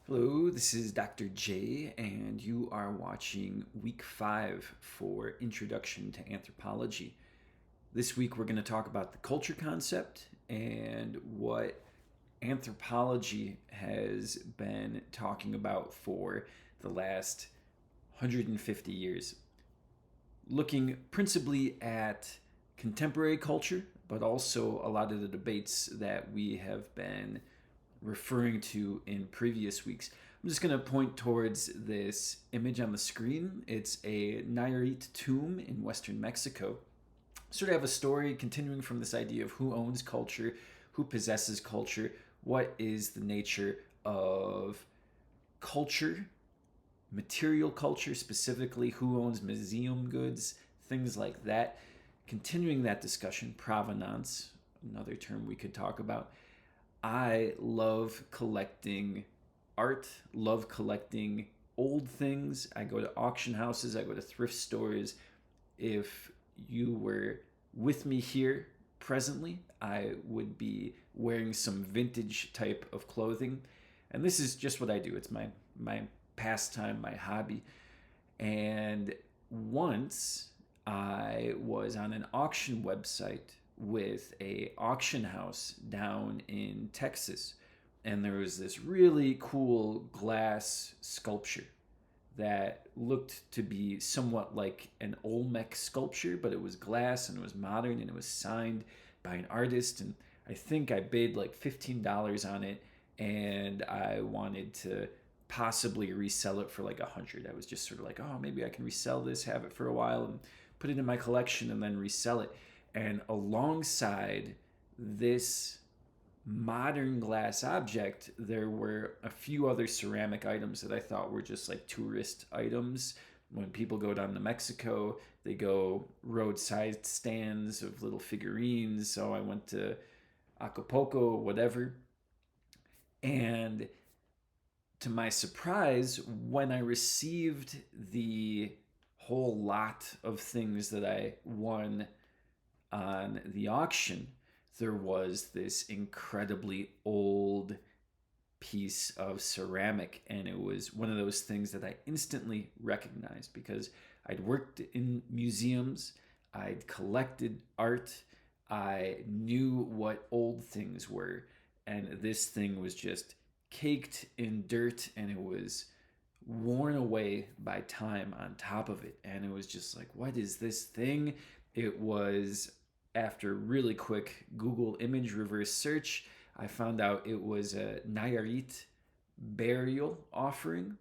Hello, this is Dr. J, and you are watching week 5 for Introduction to Anthropology. This week, we're going to talk about the culture concept and what anthropology has been talking about for the last 150 years, looking principally at contemporary culture, but also a lot of the debates that we have been referring to in previous weeks. I'm just going to point towards this image on the screen. It's a Nayarit tomb in western Mexico. Sort of have a story continuing from this idea of who owns culture, who possesses culture, what is the nature of culture, material culture specifically, who owns museum goods, things like that. Continuing that discussion, provenance, another term we could talk about. I love collecting art, love collecting old things. I go to auction houses, I go to thrift stores. If you were with me here presently, I would be wearing some vintage type of clothing. And this is just what I do. It's my pastime, my hobby. And once I was on an auction website with a auction house down in Texas, and there was this really cool glass sculpture that looked to be somewhat like an Olmec sculpture, but it was glass and it was modern and it was signed by an artist. And I think I bid like $15 on it, and I wanted to possibly resell it for like 100. I was just sort of like, oh, maybe I can resell this, have it for a while, and put it in my collection and then resell it. And alongside this modern glass object, there were a few other ceramic items that I thought were just like tourist items. When people go down to Mexico, they go roadside stands of little figurines. So I went to Acapulco, whatever. And to my surprise, when I received the whole lot of things that I won on the auction, there was this incredibly old piece of ceramic, and it was one of those things that I instantly recognized because I'd worked in museums, I'd collected art, I knew what old things were, and this thing was just caked in dirt, and it was worn away by time on top of it. And it was just like, what is this thing? It was, after really quick Google image reverse search, I found out it was a Nayarit burial offering.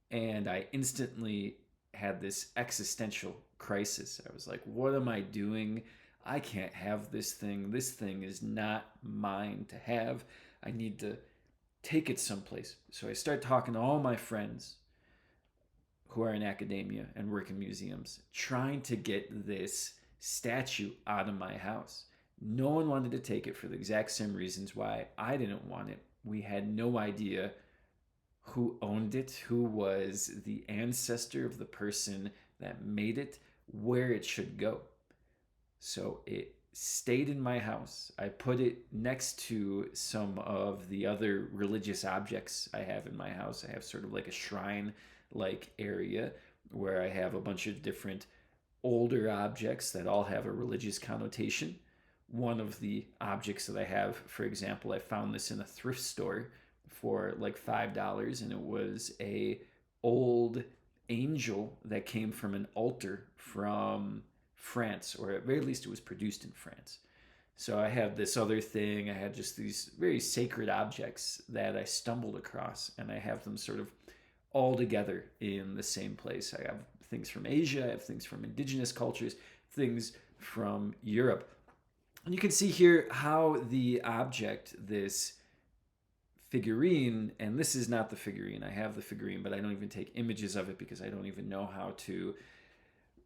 And I instantly had this existential crisis. I was like, what am I doing? I can't have this thing. This thing is not mine to have. I need to take it someplace. So I start talking to all my friends who are in academia and work in museums, trying to get this statue out of my house. No one wanted to take it for the exact same reasons why I didn't want it. We had no idea who owned it, who was the ancestor of the person that made it, where it should go. So it stayed in my house. I put it next to some of the other religious objects I have in my house. I have sort of like a shrine like area where I have a bunch of different older objects that all have a religious connotation. One of the objects that I have, for example, I found this in a thrift store for like $5, and it was a old angel that came from an altar from France, or at very least it was produced in France. So I have this other thing. I had just these very sacred objects that I stumbled across, and I have them sort of all together in the same place. I have things from Asia, I have things from indigenous cultures, things from Europe. And you can see here how the object, this figurine, and this is not the figurine. I have the figurine, but I don't even take images of it because I don't even know how to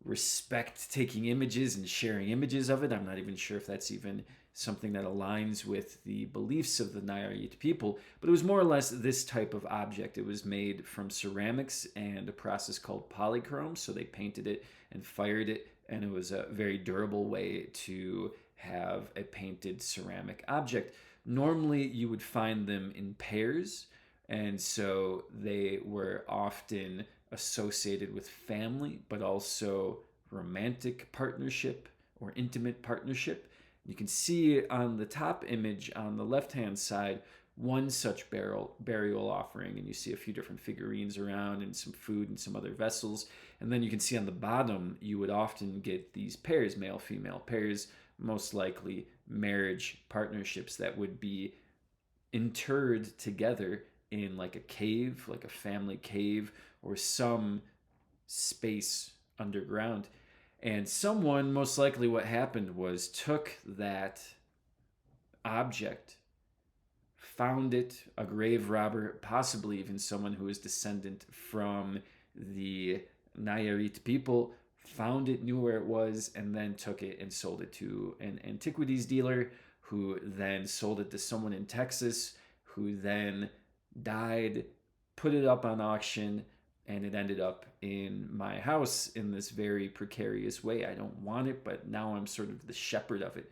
respect taking images and sharing images of it. I'm not even sure if that's even something that aligns with the beliefs of the Nayarit people, but it was more or less this type of object. It was made from ceramics and a process called polychrome. So they painted it and fired it, and it was a very durable way to have a painted ceramic object. Normally, you would find them in pairs. And so they were often associated with family, but also romantic partnership or intimate partnership. You can see on the top image on the left hand side one such burial offering, and you see a few different figurines around and some food and some other vessels. And then you can see on the bottom, you would often get these pairs, male female pairs, most likely marriage partnerships that would be interred together in like a cave, like a family cave, or some space underground. And someone, most likely what happened was, took that object, found it, a grave robber, possibly even someone who is descendant from the Nayarit people, found it, knew where it was, and then took it and sold it to an antiquities dealer, who then sold it to someone in Texas, who then died, put it up on auction, and it ended up in my house in this very precarious way. I don't want it, but now I'm sort of the shepherd of it.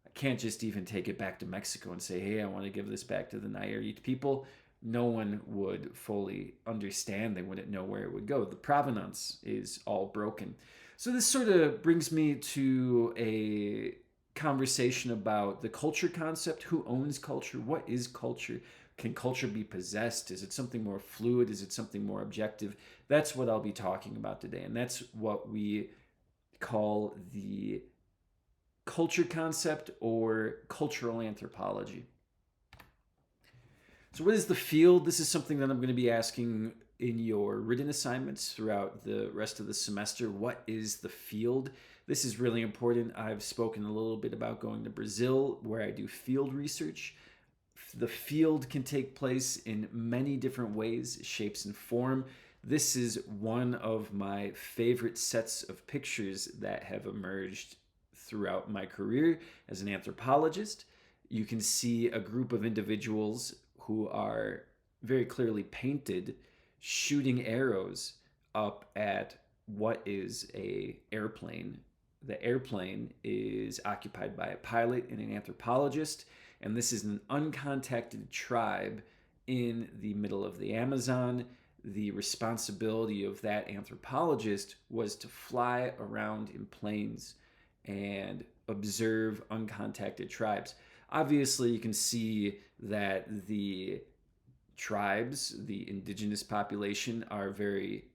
I can't just even take it back to Mexico and say, hey, I want to give this back to the Nayarit people. No one would fully understand. They wouldn't know where it would go. The provenance is all broken. So this sort of brings me to a conversation about the culture concept. Who owns culture? What is culture? Can culture be possessed? Is it something more fluid? Is it something more objective? That's what I'll be talking about today. And that's what we call the culture concept or cultural anthropology. So what is the field? This is something that I'm going to be asking in your written assignments throughout the rest of the semester. What is the field? This is really important. I've spoken a little bit about going to Brazil, where I do field research. The field can take place in many different ways, shapes, and form. This is one of my favorite sets of pictures that have emerged throughout my career as an anthropologist. You can see a group of individuals who are very clearly painted shooting arrows up at what is an airplane. The airplane is occupied by a pilot and an anthropologist, and this is an uncontacted tribe in the middle of the Amazon. The responsibility of that anthropologist was to fly around in planes and observe uncontacted tribes. Obviously, you can see that the tribes, the indigenous population, are very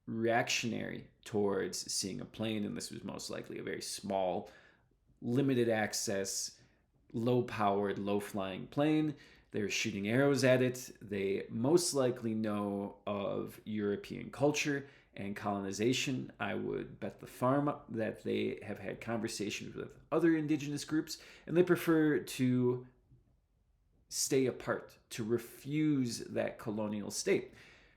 reactionary towards seeing a plane, and this was most likely a very small, limited access, low powered, low flying plane. They're shooting arrows at it. They most likely know of European culture and colonization. I would bet the farm that they have had conversations with other indigenous groups, and they prefer to stay apart, to refuse that colonial state.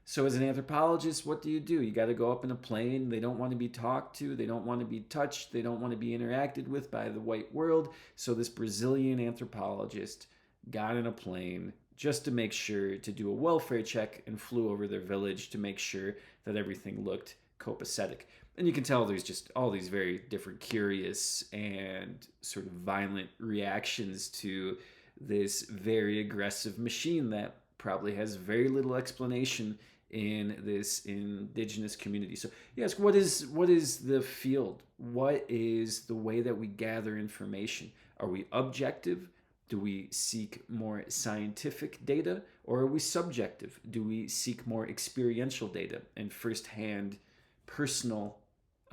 So as an anthropologist, what do? You got to go up in a plane. They don't want to be talked to. They don't want to be touched. They don't want to be interacted with by the white world. So this Brazilian anthropologist got in a plane just to make sure to do a welfare check and flew over their village to make sure that everything looked copacetic. And you can tell there's just all these very different curious and sort of violent reactions to this very aggressive machine that probably has very little explanation in this indigenous community. So yes, what is the field? What is the way that we gather information? Are we objective? Do we seek more scientific data, or are we subjective? Do we seek more experiential data and firsthand personal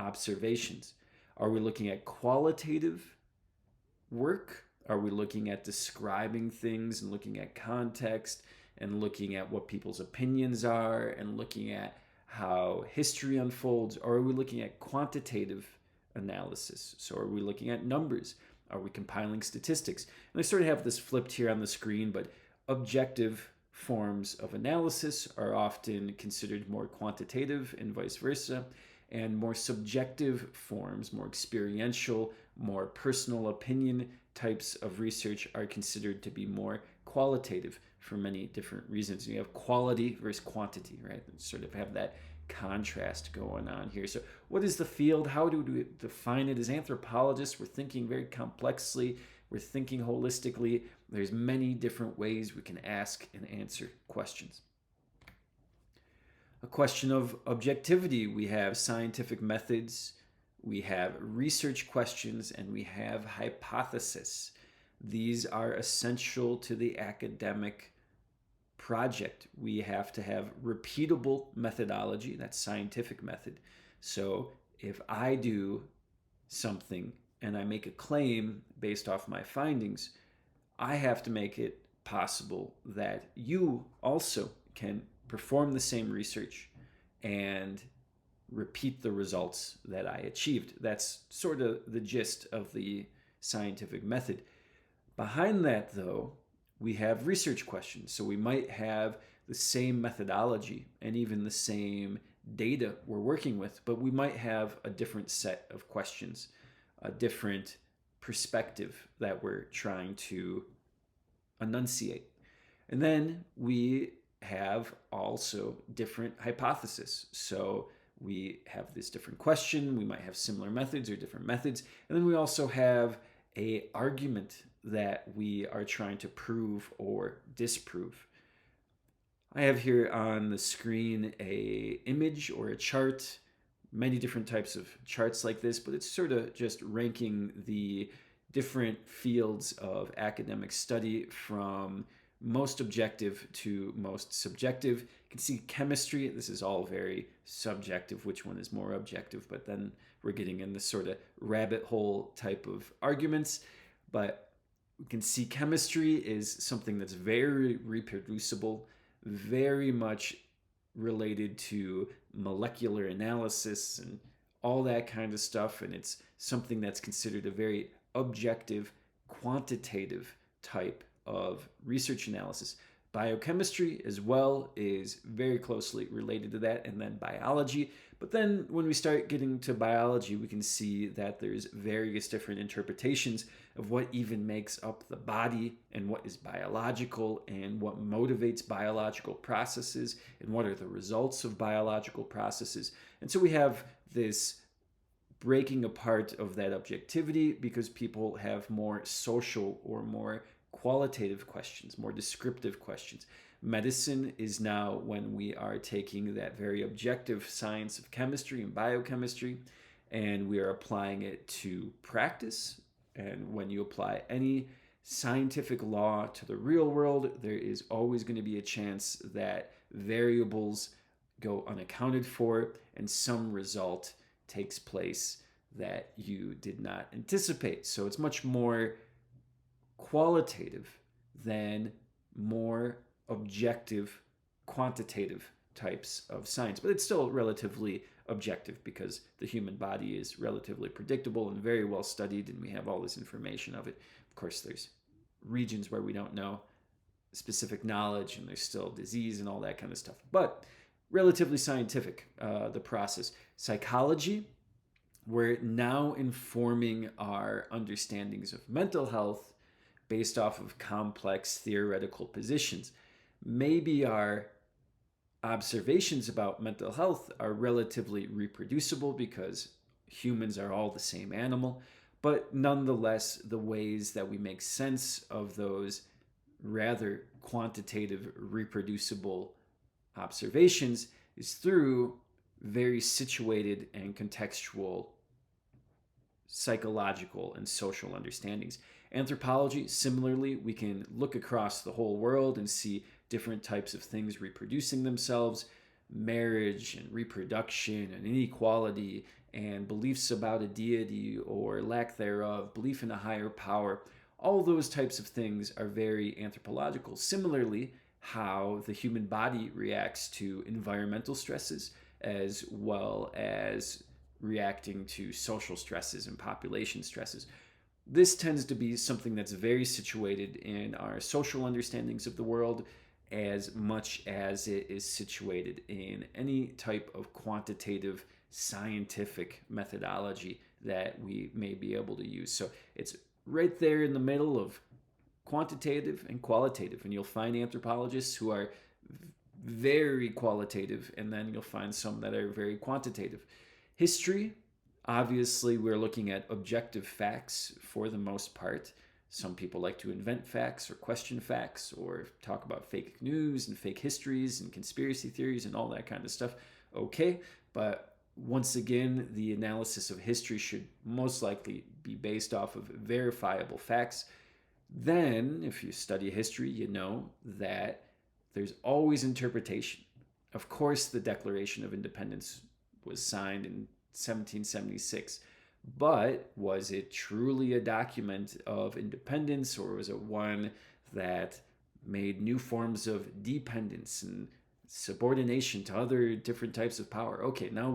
observations? Are we looking at qualitative work? Are we looking at describing things and looking at context and looking at what people's opinions are and looking at how history unfolds? Or are we looking at quantitative analysis? So are we looking at numbers? Are we compiling statistics? And I sort of have this flipped here on the screen, but objective forms of analysis are often considered more quantitative and vice versa, and more subjective forms, more experiential, more personal opinion types of research are considered to be more qualitative for many different reasons. You have quality versus quantity, right? And sort of have that contrast going on here. So what is the field? How do we define it? As anthropologists, we're thinking very complexly. We're thinking holistically. There's many different ways we can ask and answer questions. A question of objectivity, we have scientific methods, we have research questions, and we have hypothesis. These are essential to the academic project. We have to have repeatable methodology, that's scientific method. So if I do something and I make a claim based off my findings, I have to make it possible that you also can perform the same research and repeat the results that I achieved. That's sort of the gist of the scientific method. Behind that, though, we have research questions. So we might have the same methodology and even the same data we're working with, but we might have a different set of questions, a different perspective that we're trying to enunciate. And then we have also different hypotheses. So we have this different question, we might have similar methods or different methods, and then we also have an argument that we are trying to prove or disprove. I have here on the screen a image or a chart, many different types of charts like this, but it's sort of just ranking the different fields of academic study from most objective to most subjective. You can see chemistry, this is all very subjective, which one is more objective, but then we're getting in this sort of rabbit hole type of arguments. But we can see chemistry is something that's very reproducible, very much related to molecular analysis and all that kind of stuff, and it's something that's considered a very objective, quantitative type of research analysis. Biochemistry as well is very closely related to that, and then biology. But then when we start getting to biology, we can see that there's various different interpretations of what even makes up the body and what is biological and what motivates biological processes and what are the results of biological processes. And so we have this breaking apart of that objectivity because people have more social or more qualitative questions, more descriptive questions. Medicine is now when we are taking that very objective science of chemistry and biochemistry and we are applying it to practice. And when you apply any scientific law to the real world, there is always going to be a chance that variables go unaccounted for and some result takes place that you did not anticipate. So it's much more qualitative than more objective, quantitative types of science. But it's still relatively objective because the human body is relatively predictable and very well studied, and we have all this information of it. Of course, there's regions where we don't know specific knowledge, and there's still disease and all that kind of stuff. But relatively scientific, the process. Psychology, we're now informing our understandings of mental health based off of complex theoretical positions. Maybe our observations about mental health are relatively reproducible because humans are all the same animal, but nonetheless, the ways that we make sense of those rather quantitative, reproducible observations is through very situated and contextual psychological and social understandings. Anthropology, similarly, we can look across the whole world and see different types of things reproducing themselves, marriage and reproduction and inequality and beliefs about a deity or lack thereof, belief in a higher power. All those types of things are very anthropological. Similarly, how the human body reacts to environmental stresses as well as reacting to social stresses and population stresses. This tends to be something that's very situated in our social understandings of the world as much as it is situated in any type of quantitative scientific methodology that we may be able to use. So it's right there in the middle of quantitative and qualitative, and you'll find anthropologists who are very qualitative, and then you'll find some that are very quantitative. History, obviously, we're looking at objective facts for the most part. Some people like to invent facts or question facts or talk about fake news and fake histories and conspiracy theories and all that kind of stuff. Okay, but once again, the analysis of history should most likely be based off of verifiable facts. Then, if you study history, you know that there's always interpretation. Of course, the Declaration of Independence was signed in 1776, but was it truly a document of independence, or was it one that made new forms of dependence and subordination to other different types of power? Okay, now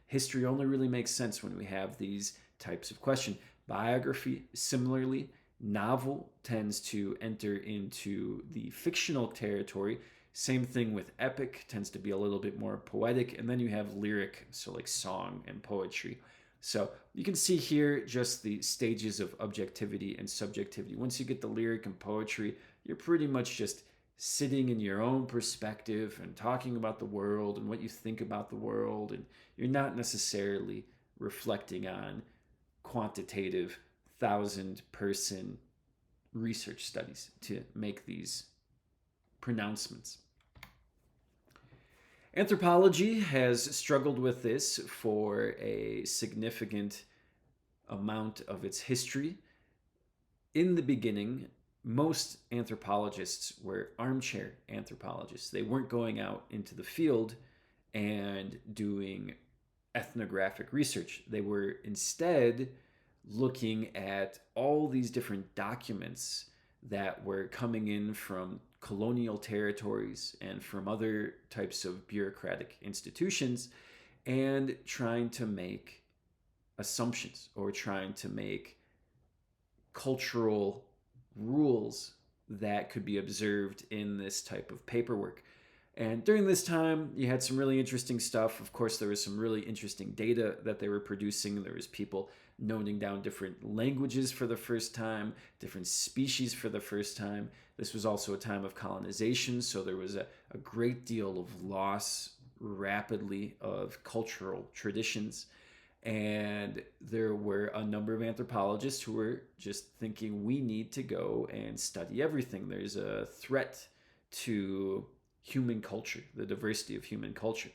history only really makes sense when we have these types of questions. Biography, similarly, novel tends to enter into the fictional territory. Same thing with epic, tends to be a little bit more poetic. And then you have lyric, so like song and poetry. So you can see here just the stages of objectivity and subjectivity. Once you get the lyric and poetry, you're pretty much just sitting in your own perspective and talking about the world and what you think about the world. And you're not necessarily reflecting on quantitative 1,000-person research studies to make these pronouncements. Anthropology has struggled with this for a significant amount of its history. In the beginning, most anthropologists were armchair anthropologists. They weren't going out into the field and doing ethnographic research. They were instead looking at all these different documents that were coming in from colonial territories and from other types of bureaucratic institutions, and trying to make assumptions or trying to make cultural rules that could be observed in this type of paperwork. And during this time, you had some really interesting stuff. Of course, there was some really interesting data that they were producing. There was people noting down different languages for the first time, different species for the first time. This was also a time of colonization, so there was a great deal of loss rapidly of cultural traditions. And there were a number of anthropologists who were just thinking, we need to go and study everything. There's a threat to human culture, the diversity of human culture.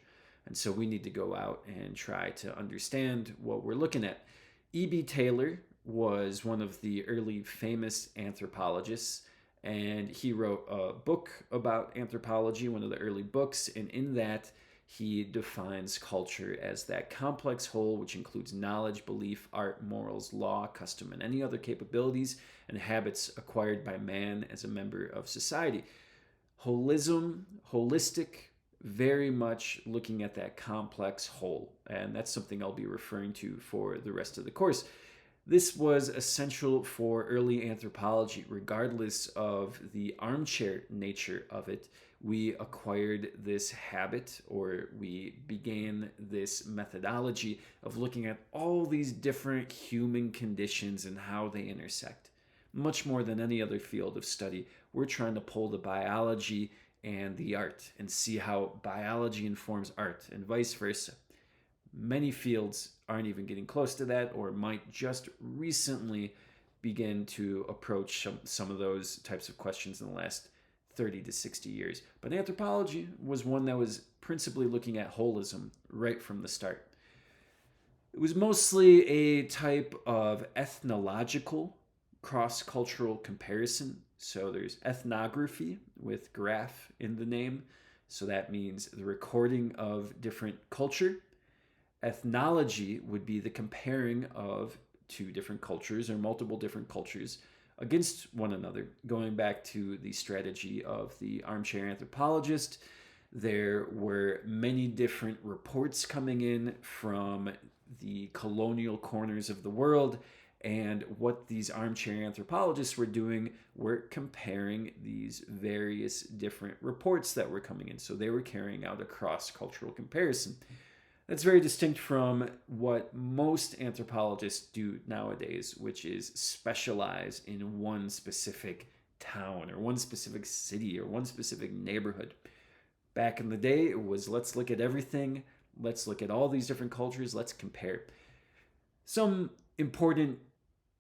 And so we need to go out and try to understand what we're looking at. E.B. Taylor was one of the early famous anthropologists, and he wrote a book about anthropology, one of the early books, and in that he defines culture as that complex whole which includes knowledge, belief, art, morals, law, custom, and any other capabilities and habits acquired by man as a member of society. Holistic, very much looking at that complex whole. And that's something I'll be referring to for the rest of the course. This was essential for early anthropology, regardless of the armchair nature of it. We acquired this habit, or we began this methodology of looking at all these different human conditions and how they intersect. Much more than any other field of study, we're trying to pull the biology and the art and see how biology informs art and vice versa. Many fields aren't even getting close to that, or might just recently begin to approach some of those types of questions in the last 30 to 60 years. But anthropology was one that was principally looking at holism right from the start. It was mostly a type of ethnological cross-cultural comparison. So there's ethnography with graph in the name. So that means the recording of different culture. Ethnology would be the comparing of two different cultures or multiple different cultures against one another. Going back to the strategy of the armchair anthropologist, there were many different reports coming in from the colonial corners of the world, and what these armchair anthropologists were doing were comparing these various different reports that were coming in. So they were carrying out a cross-cultural comparison. That's very distinct from what most anthropologists do nowadays, which is specialize in one specific town or one specific city or one specific neighborhood. Back in the day, it was let's look at everything, let's look at all these different cultures, let's compare. Some important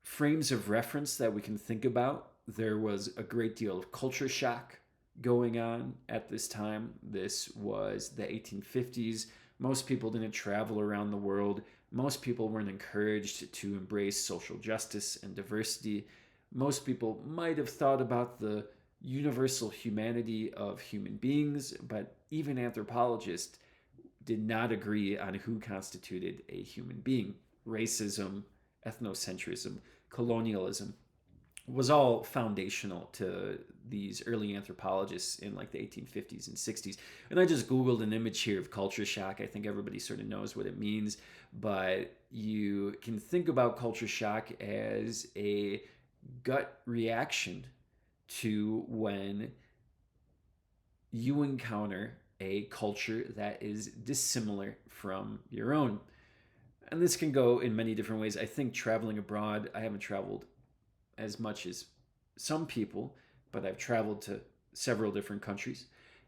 frames of reference that we can think about, there was a great deal of culture shock going on at this time. This was the 1850s. Most people didn't travel around the world. Most people weren't encouraged to embrace social justice and diversity. Most people might have thought about the universal humanity of human beings, but even anthropologists did not agree on who constituted a human being. Racism, ethnocentrism, colonialism was all foundational to these early anthropologists in like the 1850s and 60s. And I just Googled an image here of culture shock. I think everybody sort of knows what it means, but you can think about culture shock as a gut reaction to when you encounter a culture that is dissimilar from your own. And this can go in many different ways. I think traveling abroad, I haven't traveled as much as some people, but I've traveled to several different countries.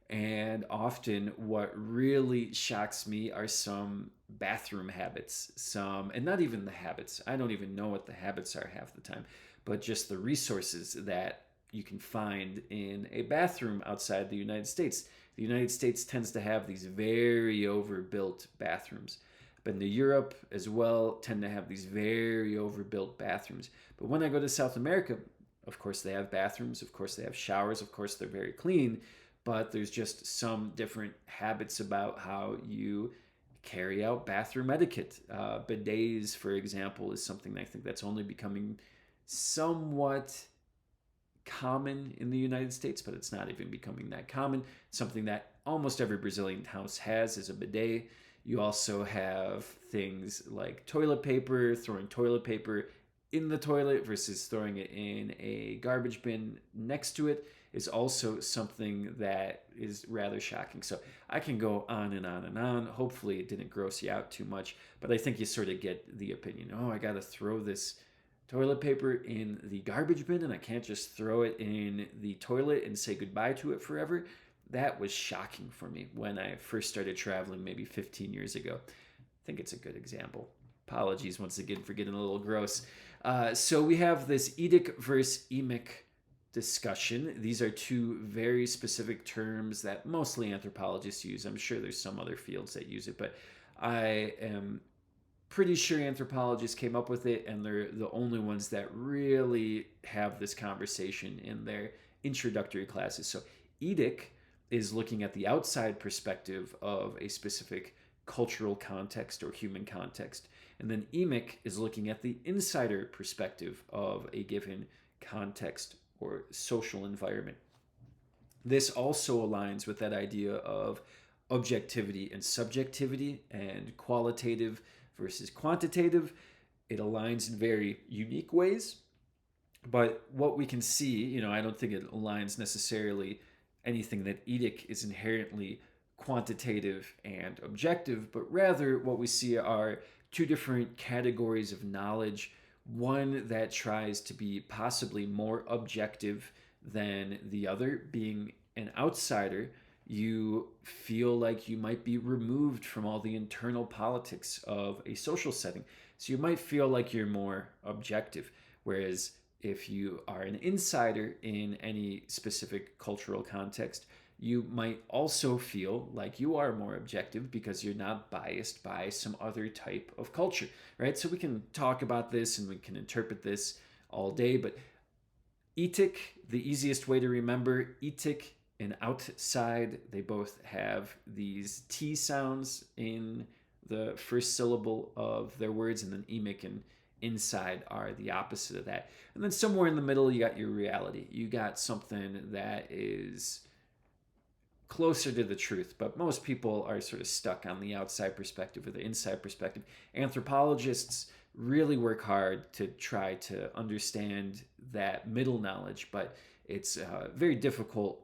And often what really shocks me are some bathroom habits, and not even the habits. I don't even know what the habits are half the time, but just the resources that you can find in a bathroom outside the United States. The United States tends to have these very overbuilt bathrooms. But in Europe as well, tend to have these very overbuilt bathrooms. But when I go to South America, of course they have bathrooms, of course they have showers, of course they're very clean, but there's just some different habits about how you carry out bathroom etiquette. Bidets, for example, is something I think that's only becoming somewhat common in the United States, but it's not even becoming that common. Something that almost every Brazilian house has is a bidet. You also have things like toilet paper, throwing toilet paper in the toilet versus throwing it in a garbage bin next to it is also something that is rather shocking. So I can go on and on and on. Hopefully it didn't gross you out too much, but I think you sort of get the opinion. Oh, I got to throw this toilet paper in the garbage bin and I can't just throw it in the toilet and say goodbye to it forever. That was shocking for me when I first started traveling maybe 15 years ago. I think it's a good example. Apologies once again for getting a little gross. So we have this edic versus emic discussion. These are two very specific terms that mostly anthropologists use. I'm sure there's some other fields that use it, but I am pretty sure anthropologists came up with it, and they're the only ones that really have this conversation in their introductory classes. So edic is looking at the outside perspective of a specific cultural context or human context. And then emic is looking at the insider perspective of a given context or social environment. This also aligns with that idea of objectivity and subjectivity and qualitative versus quantitative. It aligns in very unique ways. But what we can see, I don't think it aligns necessarily anything that edic is inherently quantitative and objective, but rather what we see are two different categories of knowledge. One that tries to be possibly more objective than the other. Being an outsider, you feel like you might be removed from all the internal politics of a social setting. So you might feel like you're more objective. Whereas if you are an insider in any specific cultural context, you might also feel like you are more objective because you're not biased by some other type of culture, right? So we can talk about this and we can interpret this all day, but etic, the easiest way to remember, etic and outside, they both have these T sounds in the first syllable of their words, and then emic and inside are the opposite of that. And then somewhere in the middle, you got your reality. You got something that is closer to the truth, but most people are sort of stuck on the outside perspective or the inside perspective. Anthropologists really work hard to try to understand that middle knowledge, but it's a very difficult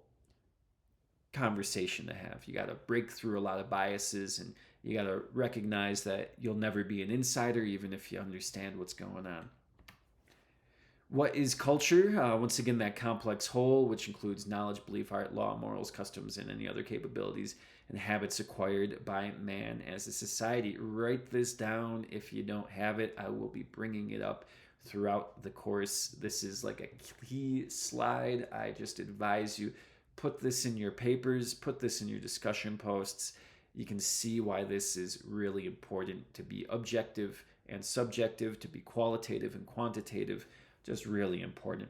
conversation to have. You got to break through a lot of biases, and you got to recognize that you'll never be an insider even if you understand what's going on. What is culture? Once again, that complex whole, which includes knowledge, belief, art, law, morals, customs, and any other capabilities and habits acquired by man as a society. Write this down. If you don't have it, I will be bringing it up throughout the course. This is like a key slide. I just advise you put this in your papers, put this in your discussion posts. You can see why this is really important to be objective and subjective, to be qualitative and quantitative, just really important.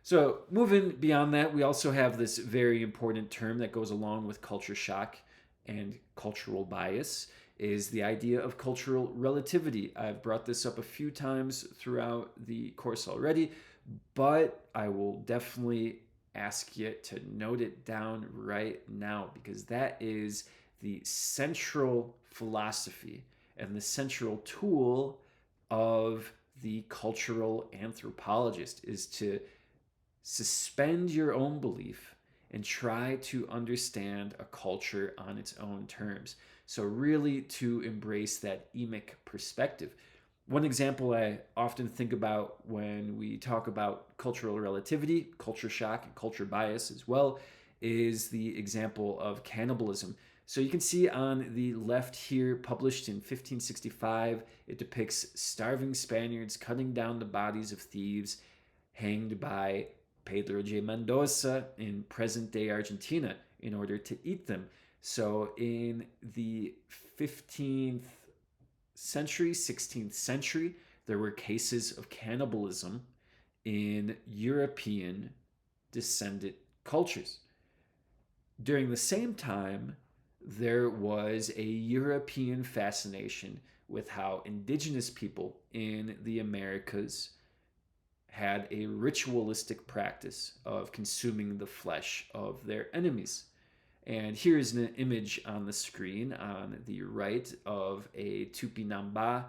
So, moving beyond that, we also have this very important term that goes along with culture shock and cultural bias is the idea of cultural relativity. I've brought this up a few times throughout the course already, but I will definitely ask you to note it down right now because that is the central philosophy and the central tool of the cultural anthropologist is to suspend your own belief and try to understand a culture on its own terms. So, really, to embrace that emic perspective. One example I often think about when we talk about cultural relativity, culture shock, and culture bias as well, is the example of cannibalism. So you can see on the left here, published in 1565, it depicts starving Spaniards cutting down the bodies of thieves hanged by Pedro J. Mendoza in present day Argentina in order to eat them. So in the 15th century, 16th century, there were cases of cannibalism in European descendant cultures. During the same time, there was a European fascination with how indigenous people in the Americas had a ritualistic practice of consuming the flesh of their enemies. And here's an image on the screen on the right of a Tupinamba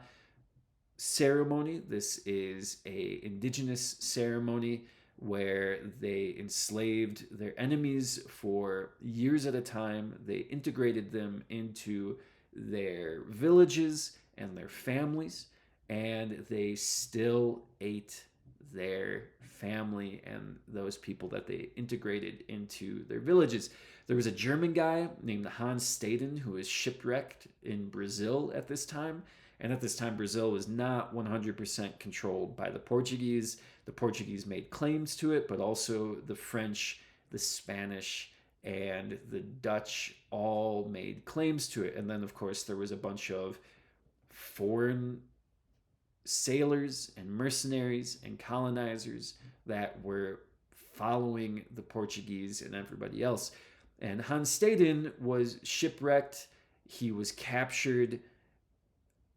ceremony. This is a indigenous ceremony where they enslaved their enemies for years at a time. They integrated them into their villages and their families, and they still ate their family and those people that they integrated into their villages. There was a German guy named Hans Staden who was shipwrecked in Brazil at this time. And at this time, Brazil was not 100% controlled by the Portuguese. The Portuguese made claims to it, but also the French, the Spanish, and the Dutch all made claims to it. And then, of course, there was a bunch of foreign sailors and mercenaries and colonizers that were following the Portuguese and everybody else. And Hans Staden was shipwrecked. He was captured.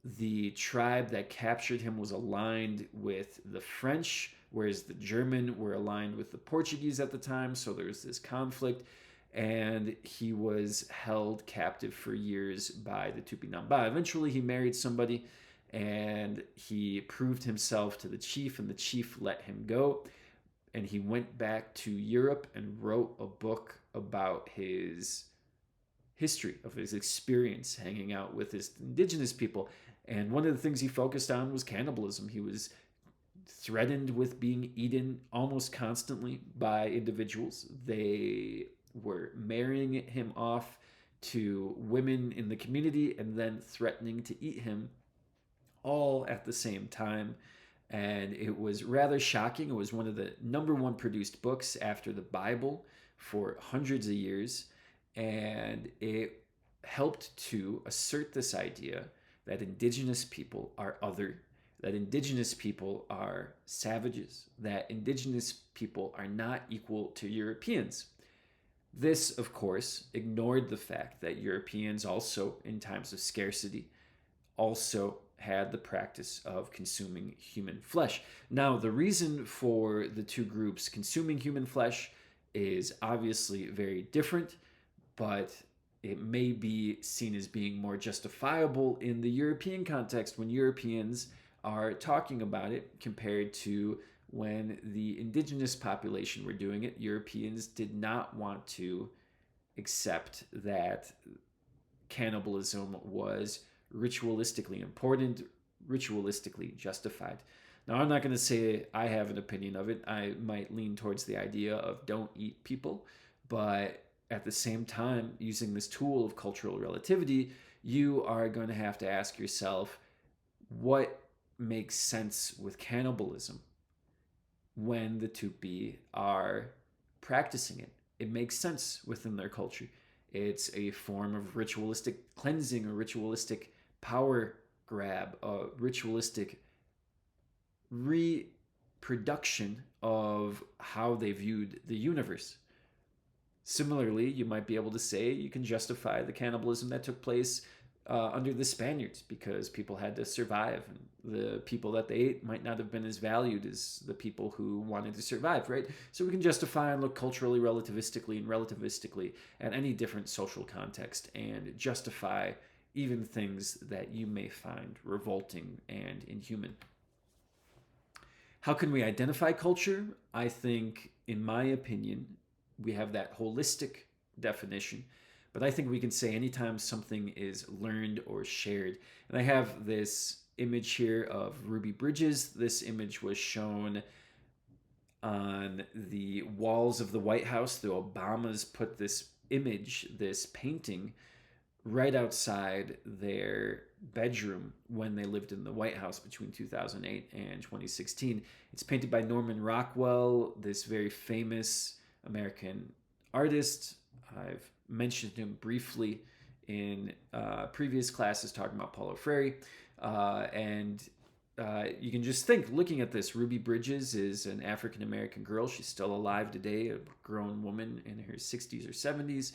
The tribe that captured him was aligned with the French, whereas the German were aligned with the Portuguese at the time. So there was this conflict. And he was held captive for years by the Tupinamba. Eventually, he married somebody and he proved himself to the chief, and the chief let him go. And he went back to Europe and wrote a book about his history, of his experience hanging out with his indigenous people. And one of the things he focused on was cannibalism. He was threatened with being eaten almost constantly by individuals. They were marrying him off to women in the community and then threatening to eat him all at the same time. And it was rather shocking. It was one of the number one produced books after the Bible for hundreds of years. And it helped to assert this idea that indigenous people are other, that indigenous people are savages, that indigenous people are not equal to Europeans. This, of course, ignored the fact that Europeans also, in times of scarcity, also had the practice of consuming human flesh. Now, the reason for the two groups consuming human flesh is obviously very different, but it may be seen as being more justifiable in the European context when Europeans are talking about it compared to when the indigenous population were doing it. Europeans did not want to accept that cannibalism was ritualistically important, ritualistically justified. Now, I'm not going to say I have an opinion of it. I might lean towards the idea of don't eat people, but at the same time, using this tool of cultural relativity, you are going to have to ask yourself, what makes sense with cannibalism when the Tupi are practicing it. It makes sense within their culture. It's a form of ritualistic cleansing, a ritualistic power grab, a ritualistic reproduction of how they viewed the universe. Similarly, you might be able to say you can justify the cannibalism that took place under the Spaniards because people had to survive. And the people that they ate might not have been as valued as the people who wanted to survive, right? So we can justify and look culturally, relativistically at any different social context and justify even things that you may find revolting and inhuman. How can we identify culture? I think, in my opinion, we have that holistic definition, but I think we can say anytime something is learned or shared. And I have this image here of Ruby Bridges. This image was shown on the walls of the White House. The Obamas put this image, this painting, right outside their bedroom when they lived in the White House between 2008 and 2016. It's painted by Norman Rockwell, this very famous American artist. I've mentioned him briefly in previous classes talking about Paulo Freire. And you can just think, looking at this, Ruby Bridges is an African American girl. She's still alive today, a grown woman in her 60s or 70s.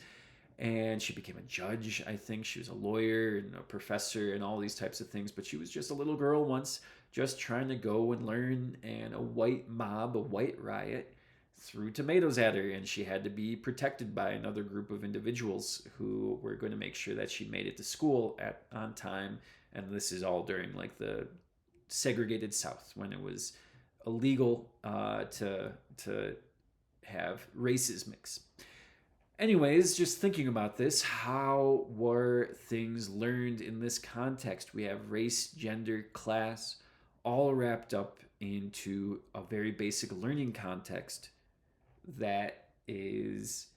And she became a judge, I think. She was a lawyer and a professor and all these types of things. But she was just a little girl once, just trying to go and learn. And a white mob, a white riot, threw tomatoes at her. And she had to be protected by another group of individuals who were going to make sure that she made it to school on time. And this is all during like the segregated South, when it was illegal to have races mix. Anyways, just thinking about this, how were things learned in this context? We have race, gender, class, all wrapped up into a very basic learning context that is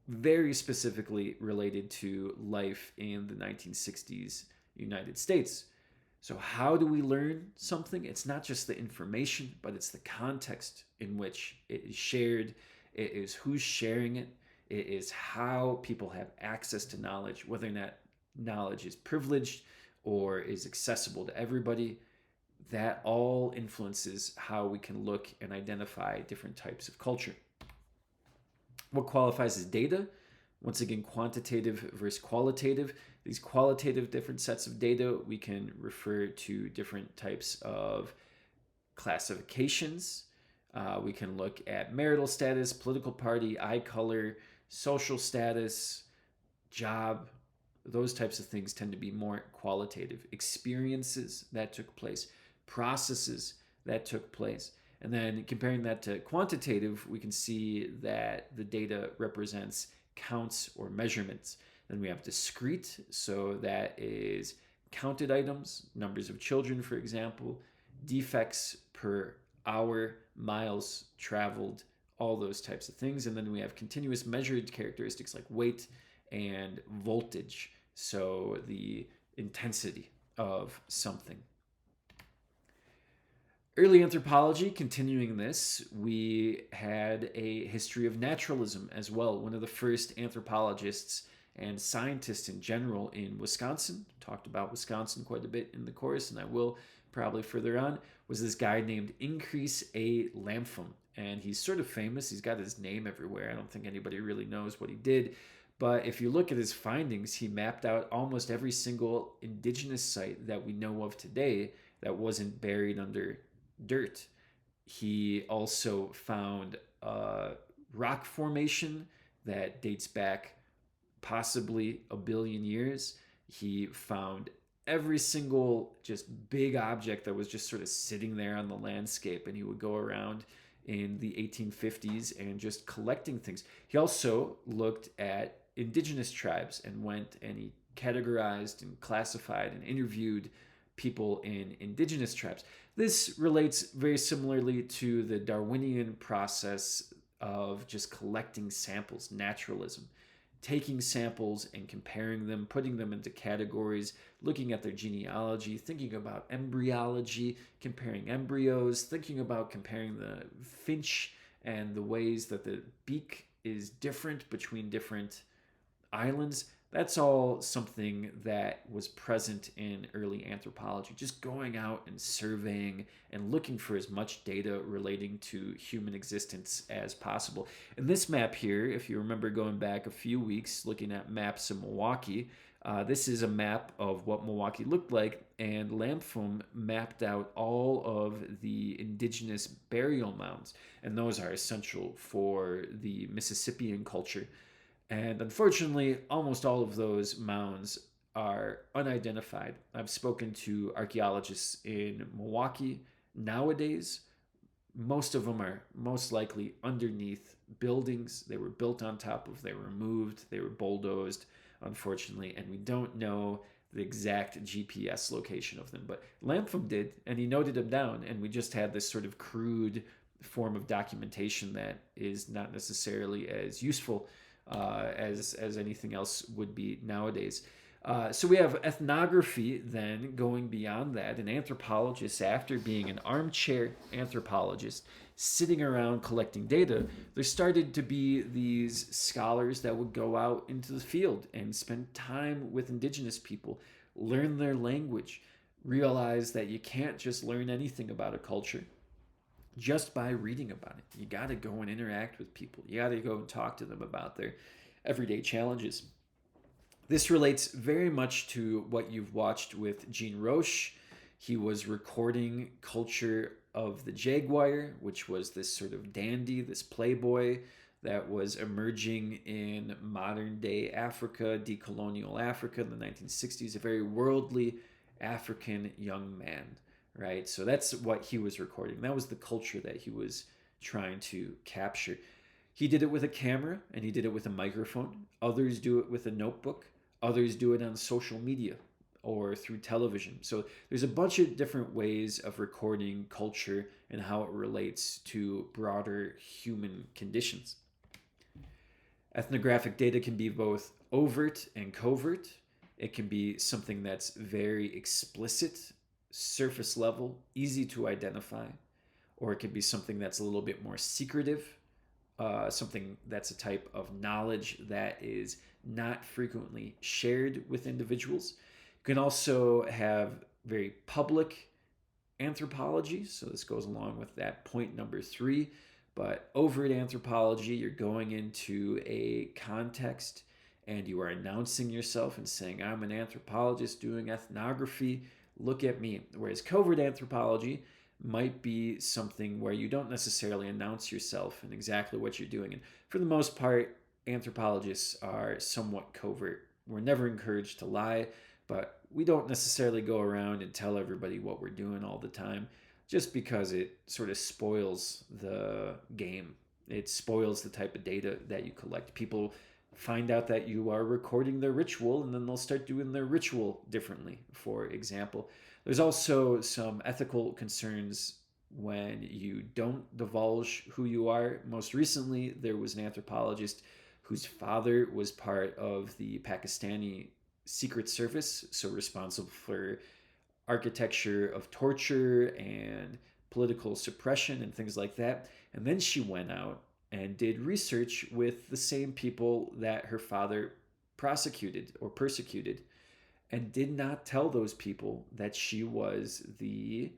very specifically related to life in the 1960s United States. So how do we learn something? It's not just the information, but it's the context in which it is shared. It is who's sharing it. It is how people have access to knowledge, whether or not knowledge is privileged or is accessible to everybody. That all influences how we can look and identify different types of culture. What qualifies as data? Once again, quantitative versus qualitative. These qualitative different sets of data, we can refer to different types of classifications. We can look at marital status, political party, eye color, social status, job. Those types of things tend to be more qualitative. Experiences that took place, processes that took place. And then comparing that to quantitative, we can see that the data represents counts or measurements. Then we have discrete, so that is counted items, numbers of children, for example, defects per hour, miles traveled, all those types of things. And then we have continuous measured characteristics like weight and voltage, so the intensity of something. Early anthropology, continuing this, we had a history of naturalism as well. One of the first anthropologists and scientists in general in Wisconsin, talked about Wisconsin quite a bit in the course, and I will probably further on, was this guy named Increase A. Lampham. And he's sort of famous. He's got his name everywhere. I don't think anybody really knows what he did. But if you look at his findings, he mapped out almost every single indigenous site that we know of today that wasn't buried under dirt. He also found a rock formation that dates back possibly a billion years. He found every single just big object that was just sort of sitting there on the landscape, and he would go around in the 1850s and just collecting things. He also looked at indigenous tribes and went and he categorized and classified and interviewed people in indigenous tribes. This relates very similarly to the Darwinian process of just collecting samples, naturalism, taking samples and comparing them, putting them into categories, looking at their genealogy, thinking about embryology, comparing embryos, thinking about comparing the finch and the ways that the beak is different between different islands. That's all something that was present in early anthropology, just going out and surveying and looking for as much data relating to human existence as possible. And this map here, if you remember going back a few weeks looking at maps of Milwaukee, this is a map of what Milwaukee looked like, and Lampham mapped out all of the indigenous burial mounds, and those are essential for the Mississippian culture. And unfortunately, almost all of those mounds are unidentified. I've spoken to archaeologists in Milwaukee nowadays. Most of them are most likely underneath buildings. They were built on top of, they were moved, they were bulldozed, unfortunately, and we don't know the exact GPS location of them. But Lampham did, and he noted them down, and we just had this sort of crude form of documentation that is not necessarily as useful as anything else would be nowadays. So we have ethnography then going beyond that, and anthropologists, after being an armchair anthropologist, sitting around collecting data, there started to be these scholars that would go out into the field and spend time with indigenous people, learn their language, realize that you can't just learn anything about a culture just by reading about it. You got to go and interact with people. You got to go and talk to them about their everyday challenges. This relates very much to what you've watched with Jean Roche. He was recording culture of the jaguar, which was this sort of dandy, this playboy that was emerging in modern day Africa, decolonial Africa in the 1960s, a very worldly African young man, right? So that's what he was recording. That was the culture that he was trying to capture. He did it with a camera and he did it with a microphone. Others do it with a notebook. Others do it on social media or through television. So there's a bunch of different ways of recording culture and how it relates to broader human conditions. Ethnographic data can be both overt and covert. It can be something that's very explicit, surface level, easy to identify, or it can be something that's a little bit more secretive, something that's a type of knowledge that is not frequently shared with individuals. You can also have very public anthropology, so this goes along with that point number 3. But overt anthropology, you're going into a context and you are announcing yourself and saying, I'm an anthropologist doing ethnography, look at me. Whereas covert anthropology might be something where you don't necessarily announce yourself and exactly what you're doing. And for the most part, anthropologists are somewhat covert. We're never encouraged to lie, but we don't necessarily go around and tell everybody what we're doing all the time, just because it sort of spoils the game. It spoils the type of data that you collect. People find out that you are recording their ritual, and then they'll start doing their ritual differently, for example. There's also some ethical concerns when you don't divulge who you are. Most recently, there was an anthropologist whose father was part of the Pakistani Secret Service, so responsible for architecture of torture and political suppression and things like that. And then she went out and did research with the same people that her father prosecuted or persecuted, and did not tell those people that she was the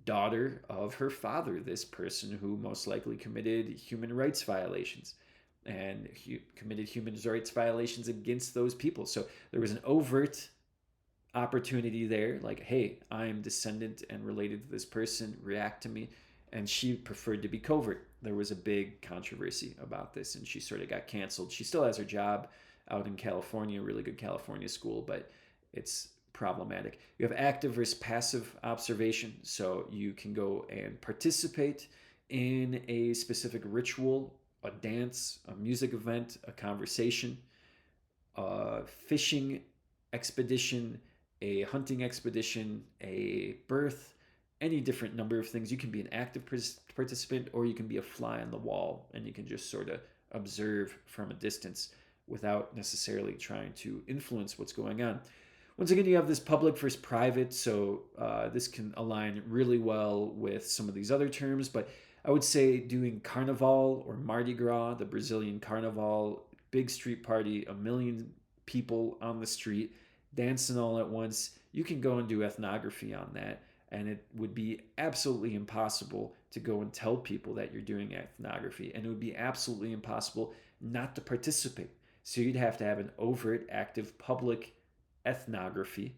daughter of her father, this person who most likely committed human rights violations and committed human rights violations against those people. So there was an overt opportunity there, like, hey, I'm descendant and related to this person, react to me. And she preferred to be covert. There was a big controversy about this, and she sort of got canceled. She still has her job out in California, a really good California school, but it's problematic. You have active versus passive observation. So you can go and participate in a specific ritual, a dance, a music event, a conversation, a fishing expedition, a hunting expedition, a birth, any different number of things. You can be an active participant, or you can be a fly on the wall and you can just sort of observe from a distance. without necessarily trying to influence what's going on. Once again, you have this public versus private, so this can align really well with some of these other terms, but I would say doing Carnival or Mardi Gras, the Brazilian Carnival, big street party, a million people on the street dancing all at once. You can go and do ethnography on that, and it would be absolutely impossible to go and tell people that you're doing ethnography, and it would be absolutely impossible not to participate. So you'd have to have an overt, active public ethnography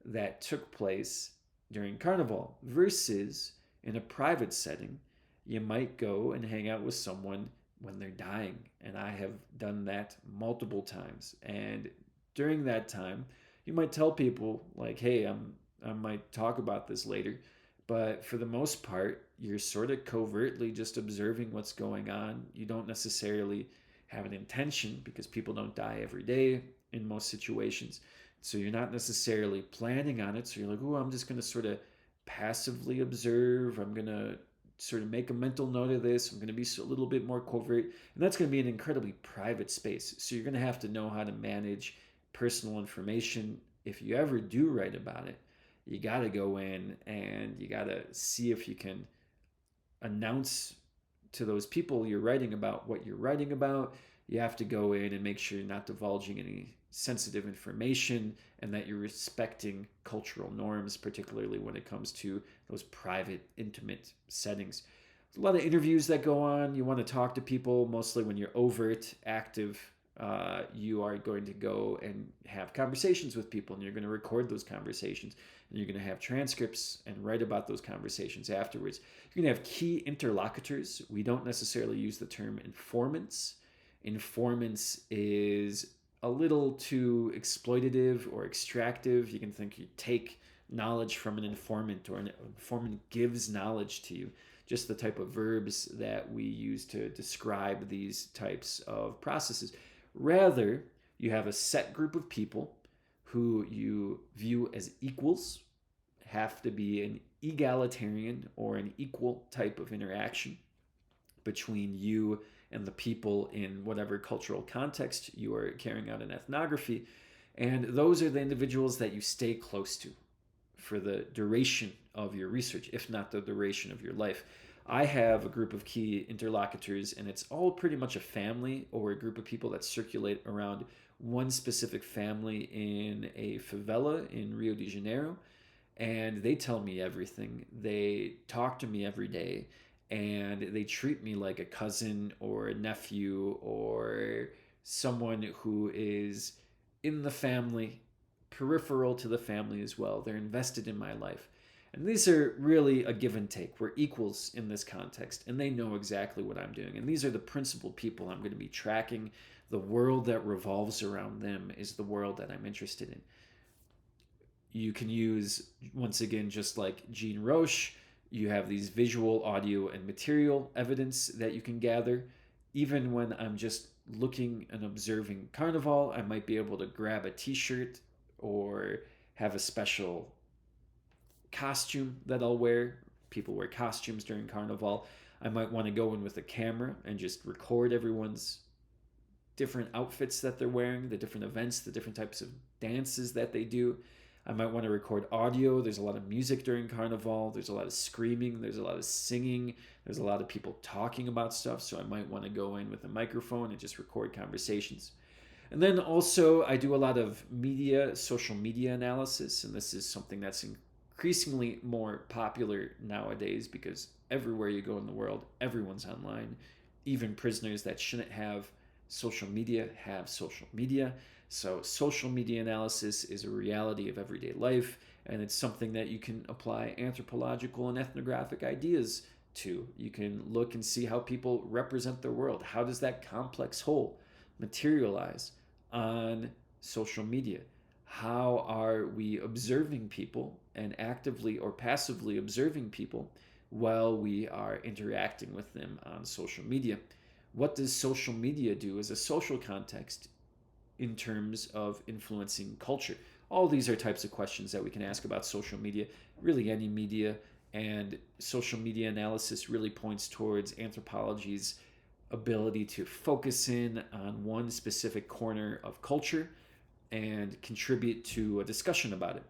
that took place during Carnival versus in a private setting. You might go and hang out with someone when they're dying. And I have done that multiple times. And during that time, you might tell people, like, hey, I might talk about this later. But for the most part, you're sort of covertly just observing what's going on. You don't necessarily have an intention because people don't die every day in most situations. So you're not necessarily planning on it. So you're like, oh, I'm just going to sort of passively observe. I'm going to sort of make a mental note of this. I'm going to be a little bit more covert. And that's going to be an incredibly private space. So you're going to have to know how to manage personal information. If you ever do write about it, you got to go in and you got to see if you can announce to those people you're writing about what you're writing about. You have to go in and make sure you're not divulging any sensitive information and that you're respecting cultural norms, particularly when it comes to those private, intimate settings. There's a lot of interviews that go on. You want to talk to people, mostly when you're overt, active. You are going to go and have conversations with people, and you're going to record those conversations, and you're going to have transcripts and write about those conversations afterwards. You're going to have key interlocutors. We don't necessarily use the term informants. Informants is a little too exploitative or extractive. You can think you take knowledge from an informant, or an informant gives knowledge to you. Just the type of verbs that we use to describe these types of processes. Rather, you have a set group of people who you view as equals, have to be an egalitarian or an equal type of interaction between you and the people in whatever cultural context you are carrying out an ethnography. And those are the individuals that you stay close to for the duration of your research, if not the duration of your life. I have a group of key interlocutors, and it's all pretty much a family or a group of people that circulate around one specific family in a favela in Rio de Janeiro. And they tell me everything. They talk to me every day, and they treat me like a cousin or a nephew or someone who is in the family, peripheral to the family as well. They're invested in my life. And these are really a give and take. We're equals in this context, and they know exactly what I'm doing. And these are the principal people I'm going to be tracking. The world that revolves around them is the world that I'm interested in. You can use, once again, just like Jean Roche, you have these visual, audio, and material evidence that you can gather. Even when I'm just looking and observing Carnival, I might be able to grab a t-shirt or have a special costume that I'll wear. People wear costumes during Carnival. I might want to go in with a camera and just record everyone's different outfits that they're wearing, the different events, the different types of dances that they do. I might want to record audio. There's a lot of music during Carnival. There's a lot of screaming. There's a lot of singing. There's a lot of people talking about stuff. So I might want to go in with a microphone and just record conversations. And then also I do a lot of social media analysis. And this is something that's increasingly more popular nowadays because everywhere you go in the world, everyone's online. Even prisoners that shouldn't have social media have social media. So social media analysis is a reality of everyday life, and it's something that you can apply anthropological and ethnographic ideas to. You can look and see how people represent their world. How does that complex whole materialize on social media? How are we observing people and actively or passively observing people while we are interacting with them on social media? What does social media do as a social context in terms of influencing culture? All these are types of questions that we can ask about social media, really any media, and social media analysis really points towards anthropology's ability to focus in on one specific corner of culture and contribute to a discussion about it.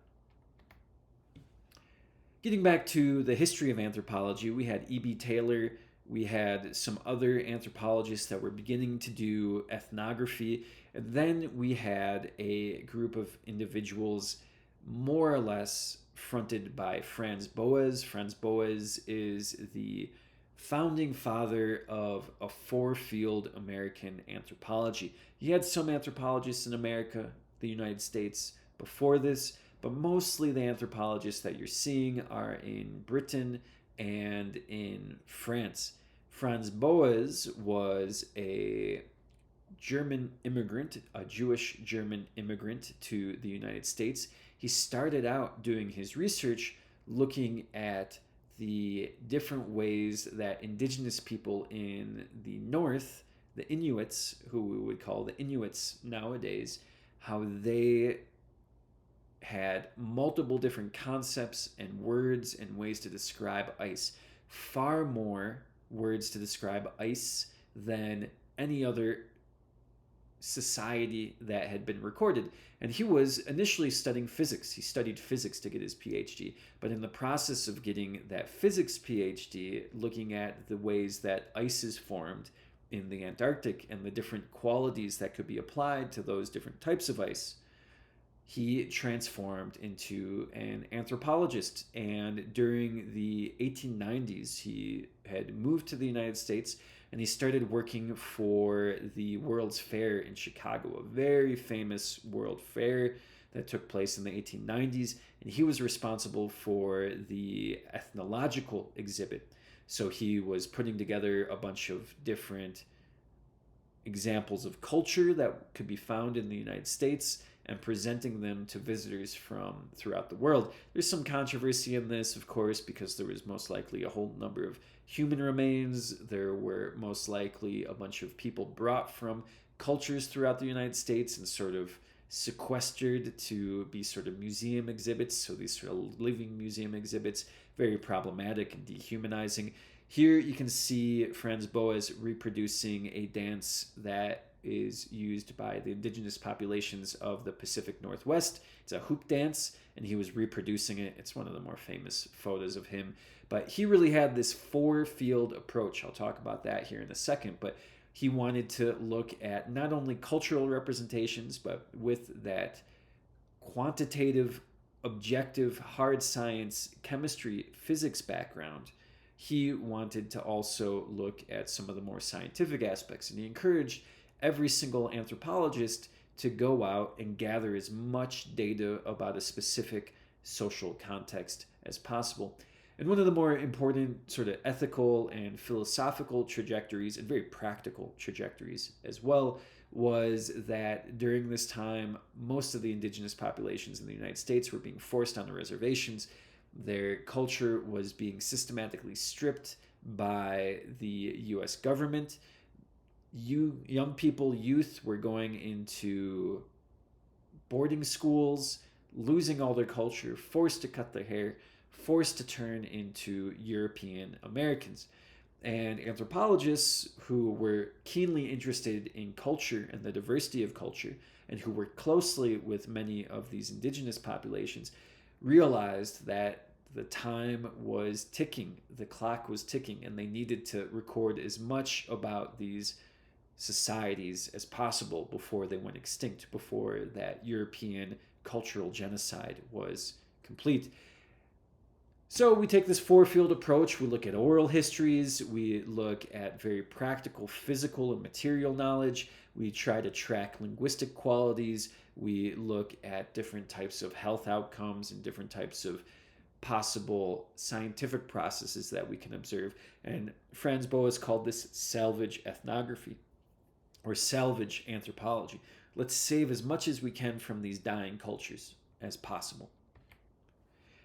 Getting back to the history of anthropology, we had E.B. Taylor, we had some other anthropologists that were beginning to do ethnography, and then we had a group of individuals more or less fronted by Franz Boas. Franz Boas is the founding father of a four-field American anthropology. You had some anthropologists in America, the United States, before this, but mostly the anthropologists that you're seeing are in Britain and in France. Franz Boas was a German immigrant, a Jewish German immigrant to the United States. He started out doing his research looking at the different ways that indigenous people in the north, the Inuits, who we would call the Inuits nowadays, how they had multiple different concepts and words and ways to describe ice. Far more words to describe ice than any other society that had been recorded. And he was initially studying physics. He studied physics to get his PhD. But in the process of getting that physics PhD, looking at the ways that ice is formed in the Antarctic and the different qualities that could be applied to those different types of ice, he transformed into an anthropologist. And during the 1890s, he had moved to the United States and he started working for the World's Fair in Chicago, a very famous World Fair that took place in the 1890s. And he was responsible for the ethnological exhibit. So he was putting together a bunch of different examples of culture that could be found in the United States and presenting them to visitors from throughout the world. There's some controversy in this, of course, because there was most likely a whole number of human remains. There were most likely a bunch of people brought from cultures throughout the United States and sort of sequestered to be sort of museum exhibits. So these sort of living museum exhibits, very problematic and dehumanizing. Here you can see Franz Boas reproducing a dance that is used by the indigenous populations of the Pacific Northwest. It's a hoop dance, and he was reproducing it. It's one of the more famous photos of him. But he really had this four-field approach. I'll talk about that here in a second. But he wanted to look at not only cultural representations, but with that quantitative, objective, hard science, chemistry, physics background, he wanted to also look at some of the more scientific aspects. And he encouraged every single anthropologist to go out and gather as much data about a specific social context as possible. And one of the more important sort of ethical and philosophical trajectories, and very practical trajectories as well, was that during this time, most of the indigenous populations in the United States were being forced onto reservations. Their culture was being systematically stripped by the U.S. government. Young people, youth, were going into boarding schools, losing all their culture, forced to cut their hair, forced to turn into European Americans. And anthropologists who were keenly interested in culture and the diversity of culture, and who worked closely with many of these indigenous populations, realized that the time was ticking, the clock was ticking, and they needed to record as much about these societies as possible before they went extinct, before that European cultural genocide was complete. So we take this four-field approach. We look at oral histories. We look at very practical physical and material knowledge. We try to track linguistic qualities. We look at different types of health outcomes and different types of possible scientific processes that we can observe. And Franz Boas called this salvage ethnography, or salvage anthropology. Let's save as much as we can from these dying cultures as possible.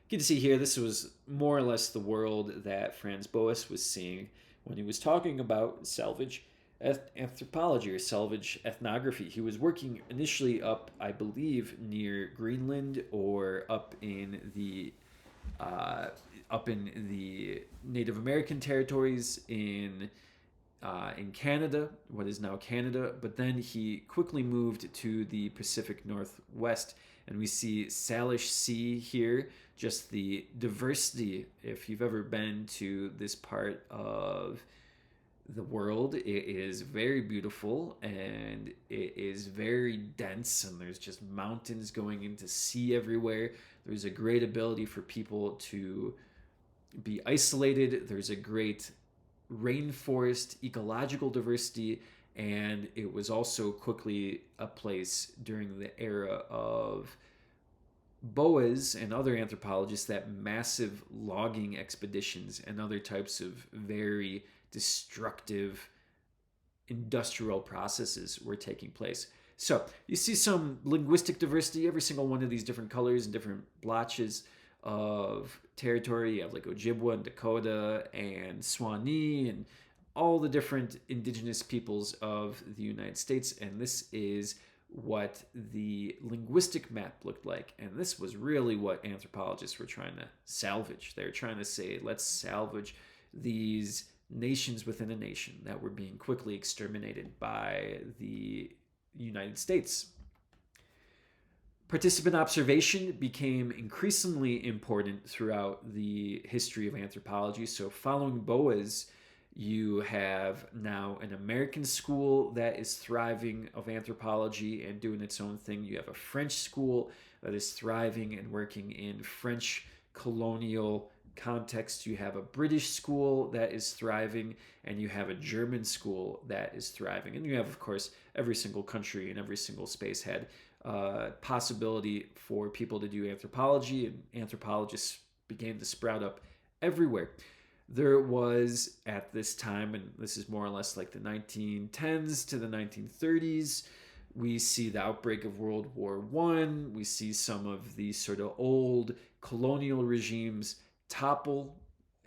You can see here, this was more or less the world that Franz Boas was seeing when he was talking about salvage anthropology or salvage ethnography. He was working initially up, I believe, near Greenland or up in the Native American territories in in Canada, what is now Canada, but then he quickly moved to the Pacific Northwest. And we see Salish Sea here, just the diversity. If you've ever been to this part of the world, it is very beautiful and it is very dense, and there's just mountains going into sea everywhere. There's a great ability for people to be isolated. There's a great rainforest ecological diversity, and it was also quickly a place during the era of Boas and other anthropologists that massive logging expeditions and other types of very destructive industrial processes were taking place. So you see some linguistic diversity, every single one of these different colors and different blotches of territory. You have like Ojibwa and Dakota and Swanee and all the different indigenous peoples of the United States. And this is what the linguistic map looked like. And this was really what anthropologists were trying to salvage. They were trying to say, let's salvage these nations within a nation that were being quickly exterminated by the United States. Participant observation became increasingly important throughout the history of anthropology. So following Boas, you have now an American school that is thriving of anthropology and doing its own thing. You have a French school that is thriving and working in French colonial context. You have a British school that is thriving, and you have a German school that is thriving. And you have, of course, every single country and every single space had possibility for people to do anthropology, and anthropologists began to sprout up everywhere. There was, at this time, and this is more or less like the 1910s to the 1930s, we see the outbreak of World War I. We see some of these sort of old colonial regimes topple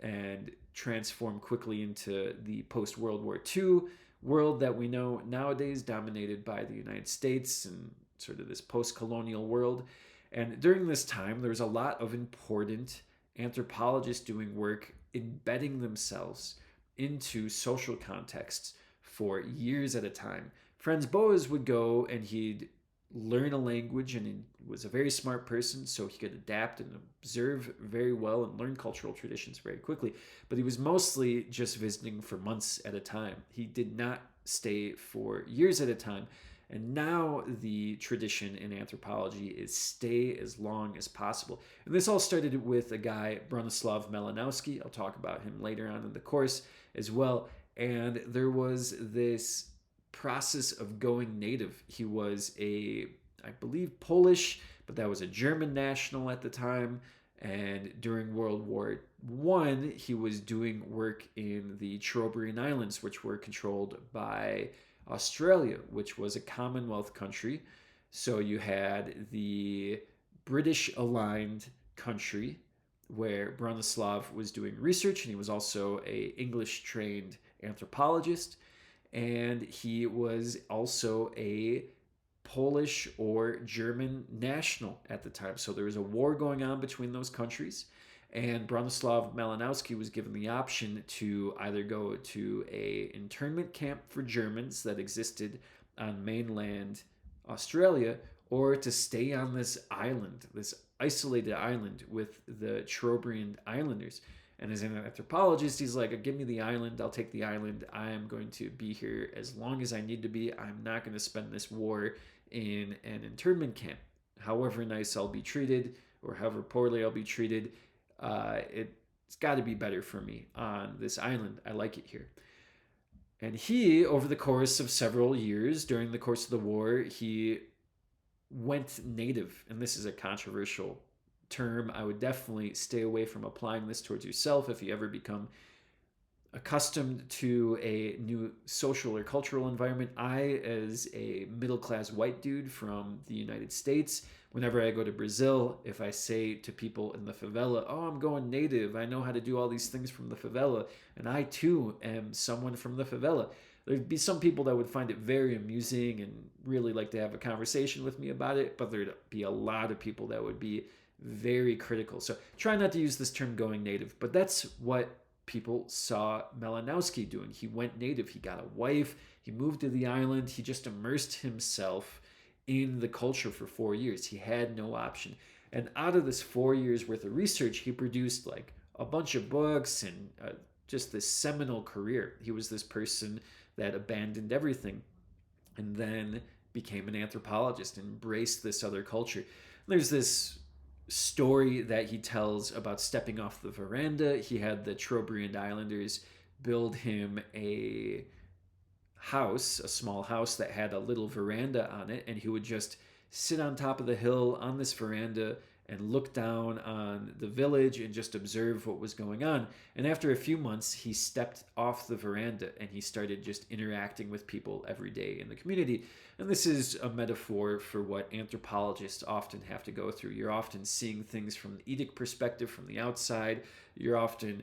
and transform quickly into the post-World War II world that we know nowadays, dominated by the United States and sort of this post-colonial world. And during this time, there was a lot of important anthropologists doing work embedding themselves into social contexts for years at a time. Franz Boas would go and he'd learn a language, and he was a very smart person, so he could adapt and observe very well and learn cultural traditions very quickly. But he was mostly just visiting for months at a time. He did not stay for years at a time. And now the tradition in anthropology is stay as long as possible. And this all started with a guy, Bronislaw Malinowski. I'll talk about him later on in the course as well. And there was this process of going native. He was I believe, Polish, but that was a German national at the time. And during World War I, he was doing work in the Trobriand Islands, which were controlled by Australia, which was a Commonwealth country. So you had the British-aligned country where Bronislaw was doing research, and he was also an English-trained anthropologist, and he was also a Polish or German national at the time. So there was a war going on between those countries, and Bronislaw Malinowski was given the option to either go to a internment camp for Germans that existed on mainland Australia, or to stay on this island, this isolated island with the Trobriand Islanders. And as an anthropologist, he's like, give me the island, I'll take the island. I am going to be here as long as I need to be. I'm not going to spend this war in an internment camp. However nice I'll be treated, or however poorly I'll be treated, it's got to be better for me on this island. I like it here. And he, over the course of several years, during the course of the war, he went native. And this is a controversial term. I would definitely stay away from applying this towards yourself if you ever become accustomed to a new social or cultural environment. I, as a middle-class white dude from the United States, whenever I go to Brazil, if I say to people in the favela, oh, I'm going native, I know how to do all these things from the favela, and I too am someone from the favela, there'd be some people that would find it very amusing and really like to have a conversation with me about it, but there'd be a lot of people that would be very critical. So try not to use this term going native, but that's what people saw Malinowski doing. He went native, he got a wife, he moved to the island, he just immersed himself in the culture for 4 years. He had no option. And out of this 4 years worth of research, he produced like a bunch of books and just this seminal career. He was this person that abandoned everything and then became an anthropologist and embraced this other culture. There's this story that he tells about stepping off the veranda. He had the Trobriand Islanders build him a house, a small house that had a little veranda on it, and he would just sit on top of the hill on this veranda and look down on the village and just observe what was going on. And after a few months, he stepped off the veranda and he started just interacting with people every day in the community. And this is a metaphor for what anthropologists often have to go through. You're often seeing things from the edict perspective, from the outside. You're often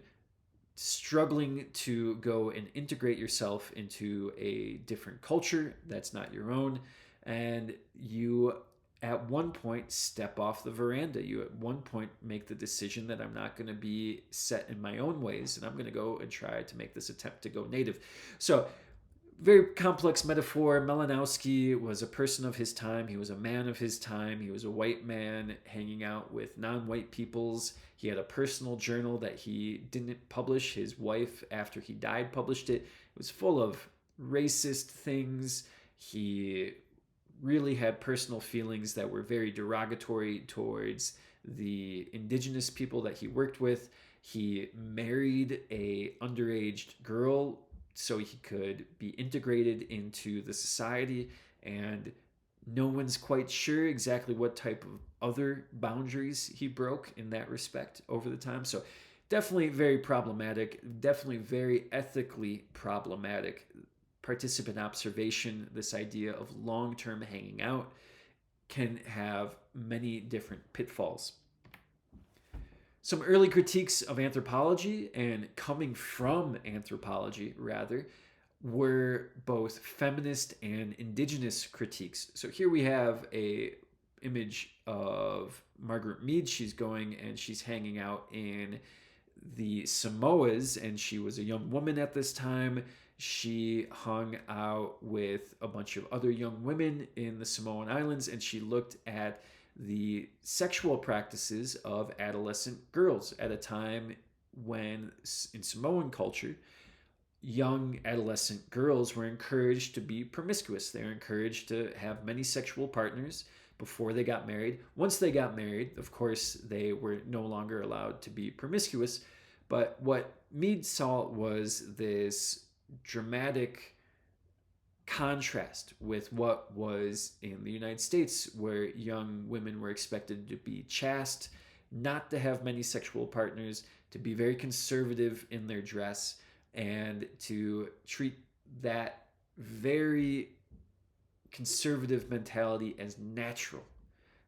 struggling to go and integrate yourself into a different culture that's not your own. And you at one point step off the veranda. You at one point make the decision that I'm not going to be set in my own ways and I'm going to go and try to make this attempt to go native. So very complex metaphor. Malinowski was a person of his time. He was a man of his time. He was a white man hanging out with non-white peoples. He had a personal journal that he didn't publish. His wife, after he died, published it. It was full of racist things. He really had personal feelings that were very derogatory towards the indigenous people that he worked with. He married a underage girl so he could be integrated into the society, and no one's quite sure exactly what type of other boundaries he broke in that respect over the time. So definitely very problematic, definitely very ethically problematic. Participant observation, this idea of long-term hanging out, can have many different pitfalls. Some early critiques of anthropology, and coming from anthropology rather, were both feminist and indigenous critiques. So here we have a image of Margaret Mead. She's going and she's hanging out in the Samoas, and she was a young woman at this time. She hung out with a bunch of other young women in the Samoan Islands, and she looked at the sexual practices of adolescent girls at a time when, in Samoan culture, young adolescent girls were encouraged to be promiscuous. They were encouraged to have many sexual partners before they got married. Once they got married, of course, they were no longer allowed to be promiscuous. But what Mead saw was this dramatic contrast with what was in the United States, where young women were expected to be chaste, not to have many sexual partners, to be very conservative in their dress, and to treat that very conservative mentality as natural.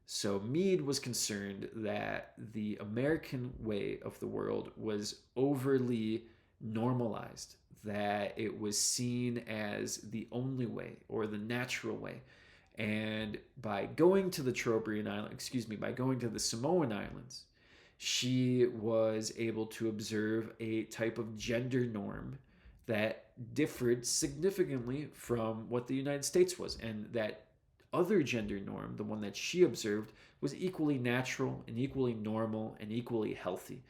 So Mead was concerned that the American way of the world was overly normalized, that it was seen as the only way or the natural way. And by going to the by going to the Samoan Islands, she was able to observe a type of gender norm that differed significantly from what the United States was. And that other gender norm, the one that she observed, was equally natural and equally normal and equally healthy.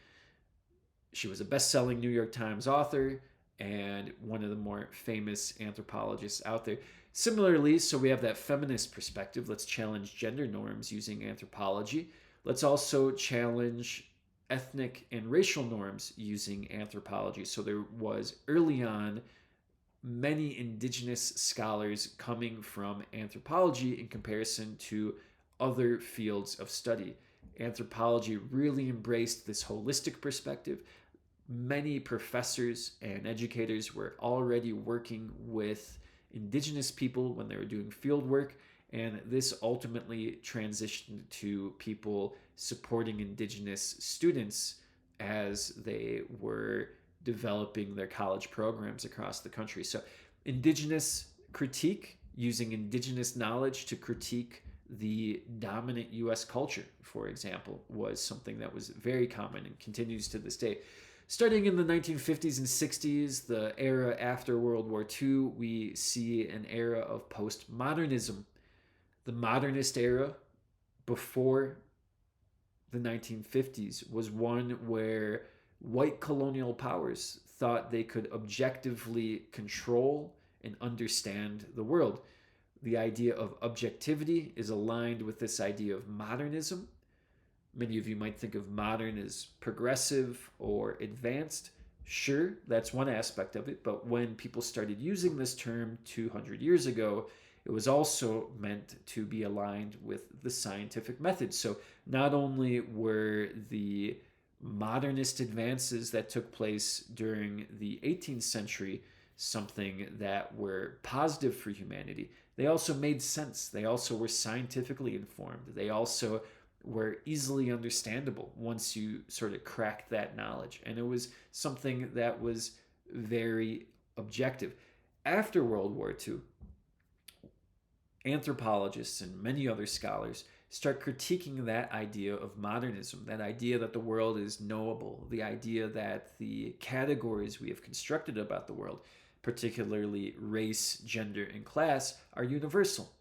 She was a best-selling New York Times author and one of the more famous anthropologists out there. Similarly, so we have that feminist perspective. Let's challenge gender norms using anthropology. Let's also challenge ethnic and racial norms using anthropology. So there was early on many indigenous scholars coming from anthropology in comparison to other fields of study. Anthropology really embraced this holistic perspective. Many professors and educators were already working with indigenous people when they were doing field work, and this ultimately transitioned to people supporting indigenous students as they were developing their college programs across the country. So indigenous critique, using indigenous knowledge to critique the dominant US culture, for example, was something that was very common and continues to this day. Starting in the 1950s and 60s, the era after World War II, we see an era of postmodernism. The modernist era before the 1950s was one where white colonial powers thought they could objectively control and understand the world. The idea of objectivity is aligned with this idea of modernism. Many of you might think of modern as progressive or advanced. Sure, that's one aspect of it, but when people started using this term 200 years ago, it was also meant to be aligned with the scientific method. So not only were the modernist advances that took place during the 18th century something that were positive for humanity, they also made sense. They also were scientifically informed. They also were easily understandable once you sort of cracked that knowledge. And it was something that was very objective. After World War II, anthropologists and many other scholars start critiquing that idea of modernism, that idea that the world is knowable, the idea that the categories we have constructed about the world, particularly race, gender, and class, are universal.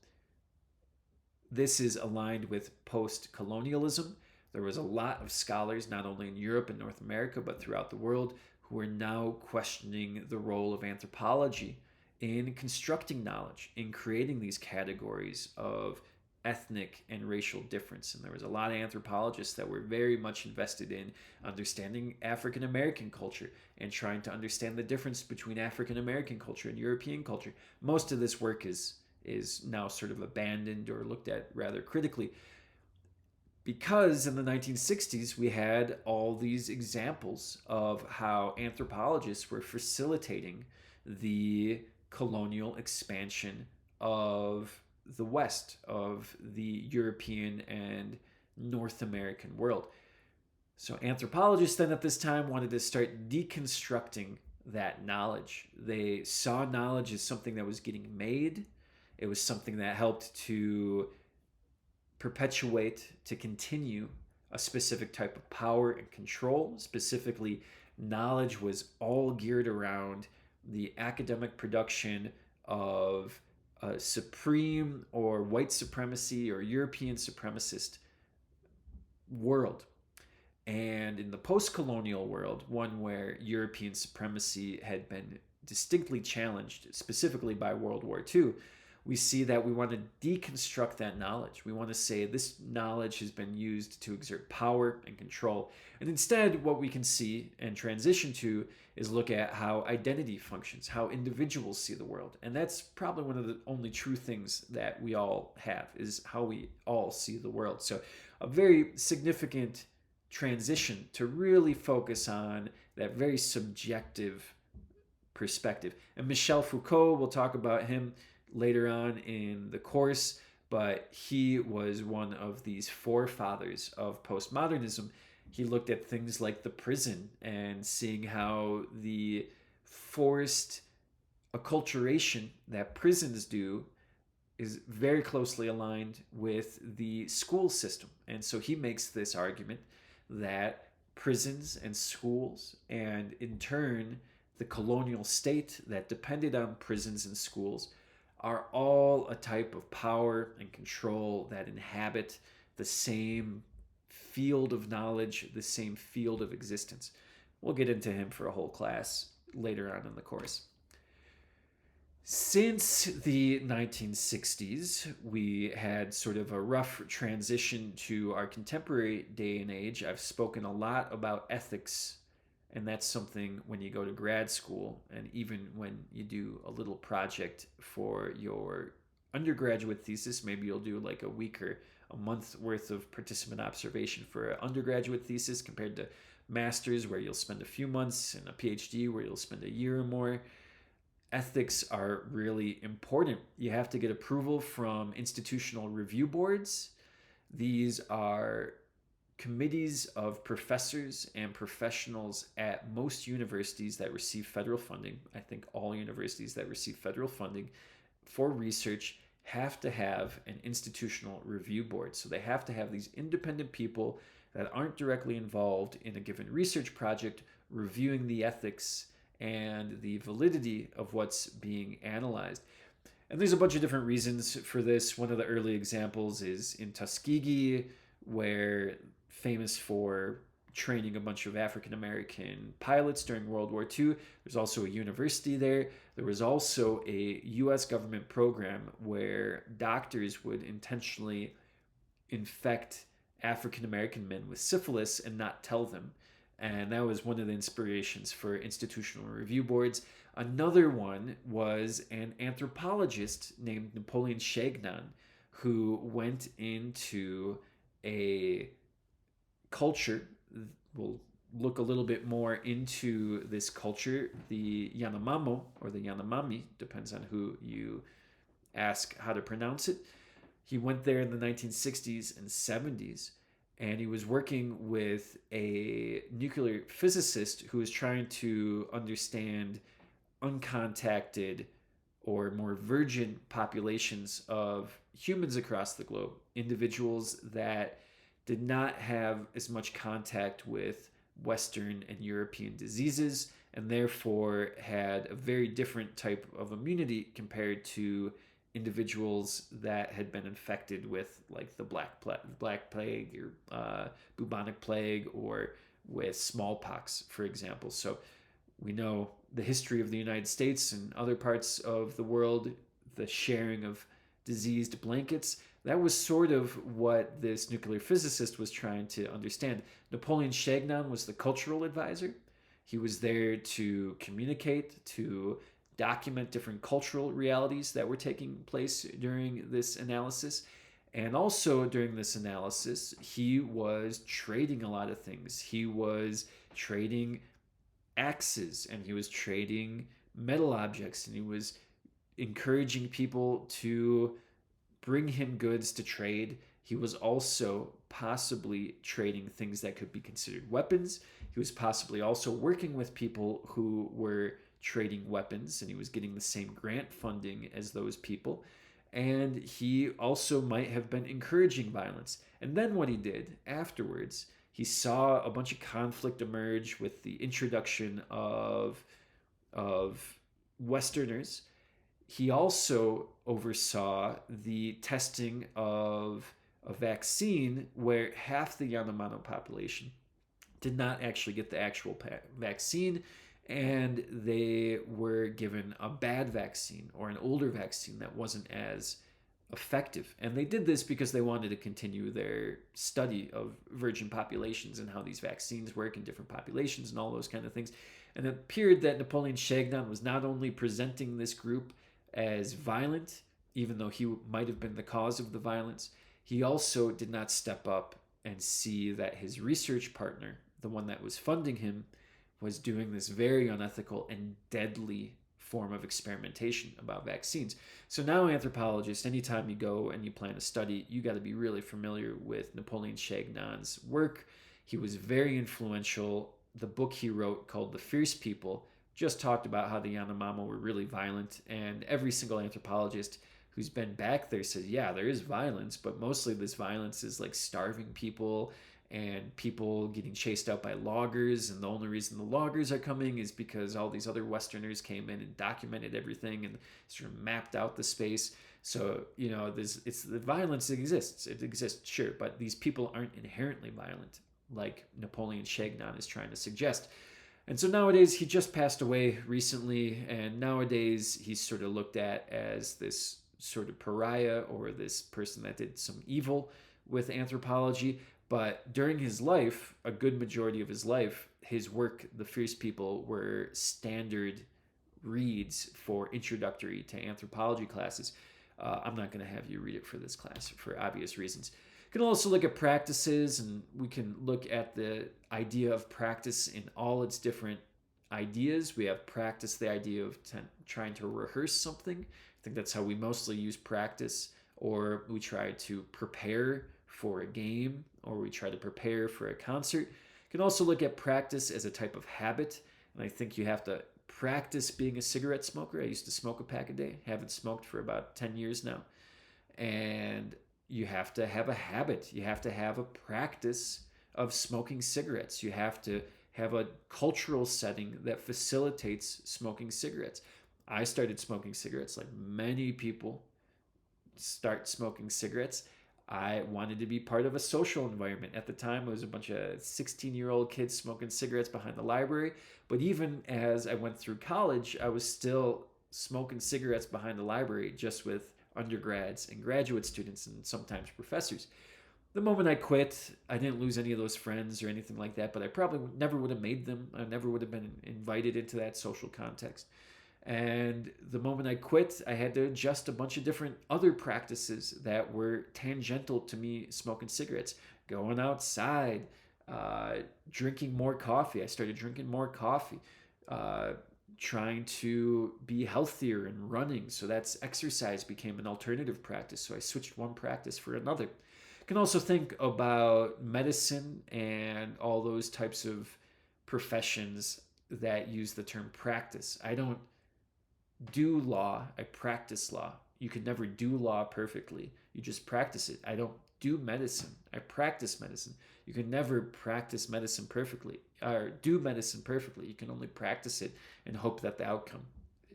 This is aligned with post-colonialism. There was a lot of scholars, not only in Europe and North America, but throughout the world, who are now questioning the role of anthropology in constructing knowledge, in creating these categories of ethnic and racial difference. And there was a lot of anthropologists that were very much invested in understanding African American culture and trying to understand the difference between African American culture and European culture. Most of this work is now sort of abandoned or looked at rather critically, because in the 1960s we had all these examples of how anthropologists were facilitating the colonial expansion of the West, of the European and North American world. So anthropologists then at this time wanted to start deconstructing that knowledge. They saw knowledge as something that was getting made. It was something that helped to perpetuate, to continue a specific type of power and control. Specifically, knowledge was all geared around the academic production of a supreme or white supremacy or European supremacist world. And in the post-colonial world, one where European supremacy had been distinctly challenged, specifically by World War II, we see that we want to deconstruct that knowledge. We want to say this knowledge has been used to exert power and control. And instead, what we can see and transition to is look at how identity functions, how individuals see the world. And that's probably one of the only true things that we all have, is how we all see the world. So a very significant transition to really focus on that very subjective perspective. And Michel Foucault, we'll talk about him later on in the course, but he was one of these forefathers of postmodernism. He looked at things like the prison and seeing how the forced acculturation that prisons do is very closely aligned with the school system. And so he makes this argument that prisons and schools, and in turn the colonial state that depended on prisons and schools, are all a type of power and control that inhabit the same field of knowledge, the same field of existence. We'll get into him for a whole class later on in the course. Since the 1960s, we had sort of a rough transition to our contemporary day and age. I've spoken a lot about ethics, and that's something when you go to grad school, and even when you do a little project for your undergraduate thesis, maybe you'll do like a week or a month worth of participant observation for an undergraduate thesis compared to master's where you'll spend a few months, and a PhD where you'll spend a year or more. Ethics are really important. You have to get approval from institutional review boards. These are committees of professors and professionals at most universities that receive federal funding. I think all universities that receive federal funding for research have to have an institutional review board. So they have to have these independent people that aren't directly involved in a given research project reviewing the ethics and the validity of what's being analyzed. And there's a bunch of different reasons for this. One of the early examples is in Tuskegee, where famous for training a bunch of African American pilots during World War II. There's also a university there. There was also a US government program where doctors would intentionally infect African American men with syphilis and not tell them. And that was one of the inspirations for institutional review boards. Another one was an anthropologist named Napoleon Chagnon, who went into a culture. We'll look a little bit more into this culture, the Yanomamo or the Yanomami, depends on who you ask how to pronounce it. He went there in the 1960s and 70s, and he was working with a nuclear physicist who was trying to understand uncontacted or more virgin populations of humans across the globe, individuals that did not have as much contact with Western and European diseases, and therefore had a very different type of immunity compared to individuals that had been infected with like the Black Plague or bubonic plague, or with smallpox, for example. So we know the history of the United States and other parts of the world, the sharing of diseased blankets. That was sort of what this nuclear physicist was trying to understand. Napoleon Chagnon was the cultural advisor. He was there to communicate, to document different cultural realities that were taking place during this analysis. And also during this analysis, he was trading a lot of things. He was trading axes, and he was trading metal objects, and he was encouraging people to bring him goods to trade. He was also possibly trading things that could be considered weapons. He was possibly also working with people who were trading weapons, and he was getting the same grant funding as those people. And he also might have been encouraging violence. And then what he did afterwards, he saw a bunch of conflict emerge with the introduction of Westerners. He also oversaw the testing of a vaccine where half the Yanomamo population did not actually get the actual vaccine, and they were given a bad vaccine or an older vaccine that wasn't as effective. And they did this because they wanted to continue their study of virgin populations and how these vaccines work in different populations and all those kind of things. And it appeared that Napoleon Chagnon was not only presenting this group as violent, even though he might have been the cause of the violence, he also did not step up and see that his research partner, the one that was funding him, was doing this very unethical and deadly form of experimentation about vaccines. So now, anthropologists, anytime you go and you plan a study, you got to be really familiar with Napoleon Chagnon's work. He was very influential. The book he wrote, called The Fierce People, just talked about how the Yanomamo were really violent, and every single anthropologist who's been back there says, yeah, there is violence, but mostly this violence is like starving people and people getting chased out by loggers, and the only reason the loggers are coming is because all these other Westerners came in and documented everything and sort of mapped out the space. So, you know, it's the violence exists. It exists, sure, but these people aren't inherently violent, like Napoleon Chagnon is trying to suggest. And so nowadays, he just passed away recently, and nowadays he's sort of looked at as this sort of pariah, or this person that did some evil with anthropology. But during his life, a good majority of his life, his work, The Fierce People, were standard reads for introductory to anthropology classes. I'm not going to have you read it for this class for obvious reasons. You can also look at practices, and we can look at the idea of practice in all its different ideas. We have practice, the idea of trying to rehearse something. I think that's how we mostly use practice, or we try to prepare for a game, or we try to prepare for a concert. You can also look at practice as a type of habit, and I think you have to practice being a cigarette smoker. I used to smoke a pack a day. Haven't smoked for about 10 years now. And you have to have a habit. You have to have a practice of smoking cigarettes. You have to have a cultural setting that facilitates smoking cigarettes. I started smoking cigarettes like many people start smoking cigarettes. I wanted to be part of a social environment. At the time, it was a bunch of 16-year-old kids smoking cigarettes behind the library. But even as I went through college, I was still smoking cigarettes behind the library, just with undergrads and graduate students and sometimes professors. The moment I quit, I didn't lose any of those friends or anything like that, but I probably never would have made them. I never would have been invited into that social context. And the moment I quit, I had to adjust a bunch of different other practices that were tangential to me smoking cigarettes. Going outside, uh, drinking more coffee. I started drinking more coffee. Uh, Trying to be healthier and running. So that's exercise became an alternative practice. So I switched one practice for another. You can also think about medicine and all those types of professions that use the term practice. I don't do law, I practice law. You can never do law perfectly. You just practice it. I don't do medicine. I practice medicine. You can never practice medicine perfectly or do medicine perfectly. You can only practice it and hope that the outcome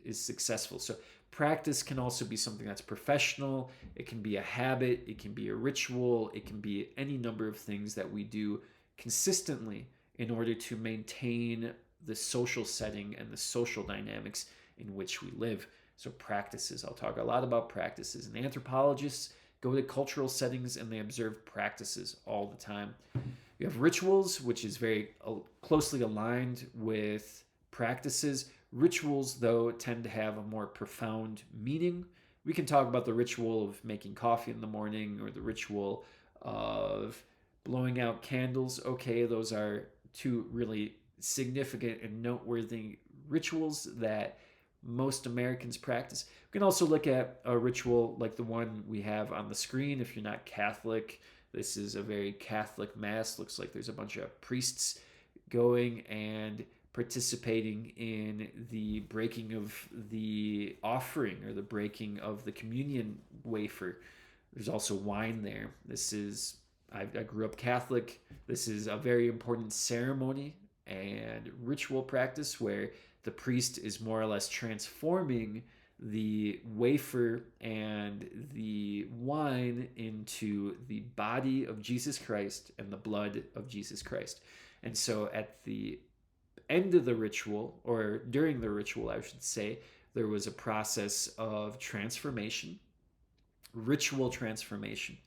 is successful. So practice can also be something that's professional. It can be a habit. It can be a ritual. It can be any number of things that we do consistently in order to maintain the social setting and the social dynamics in which we live. So practices, I'll talk a lot about practices. And anthropologists go to cultural settings and they observe practices all the time. You have rituals, which is very closely aligned with practices. Rituals, though, tend to have a more profound meaning. We can talk about the ritual of making coffee in the morning or the ritual of blowing out candles. Okay, those are two really significant and noteworthy rituals that most Americans practice. We can also look at a ritual like the one we have on the screen. If you're not Catholic, this is a very Catholic mass. Looks like there's a bunch of priests going and participating in the breaking of the offering or the breaking of the communion wafer. There's also wine there. I grew up Catholic. This is a very important ceremony and ritual practice where the priest is more or less transforming the wafer and the wine into the body of Jesus Christ and the blood of Jesus Christ. And so at the end of the ritual, or during the ritual, I should say, there was a process of transformation, ritual transformation.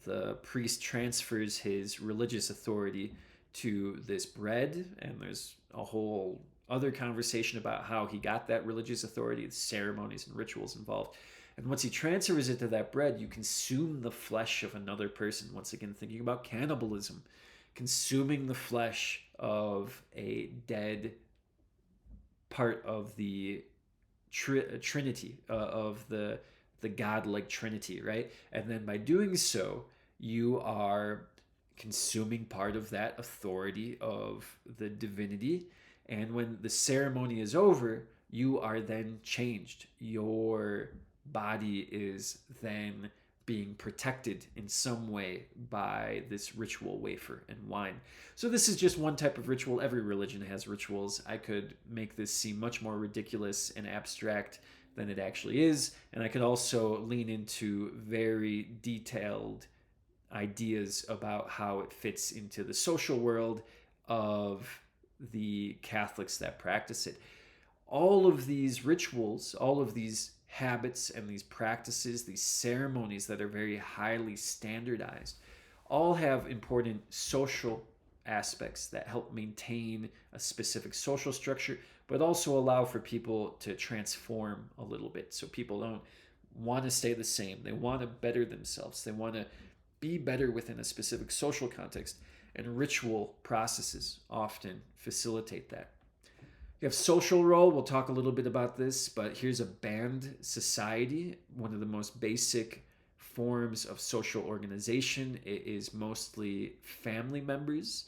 The priest transfers his religious authority to this bread, and there's a whole other conversation about how he got that religious authority, the ceremonies and rituals involved. And once he transfers it to that bread, you consume the flesh of another person. Once again, thinking about cannibalism, consuming the flesh of a dead part of the Trinity, of the godlike Trinity, right? And then by doing so, you are consuming part of that authority of the divinity. And when the ceremony is over, you are then changed. Your body is then being protected in some way by this ritual wafer and wine. So this is just one type of ritual. Every religion has rituals. I could make this seem much more ridiculous and abstract than it actually is. And I could also lean into very detailed ideas about how it fits into the social world of the Catholics that practice it. All of these rituals, all of these habits and these practices, these ceremonies that are very highly standardized, all have important social aspects that help maintain a specific social structure, but also allow for people to transform a little bit. So people don't want to stay the same. They want to better themselves. They want to be better within a specific social context. And ritual processes often facilitate that. You have social role. We'll talk a little bit about this, but here's a band society, one of the most basic forms of social organization. It is mostly family members,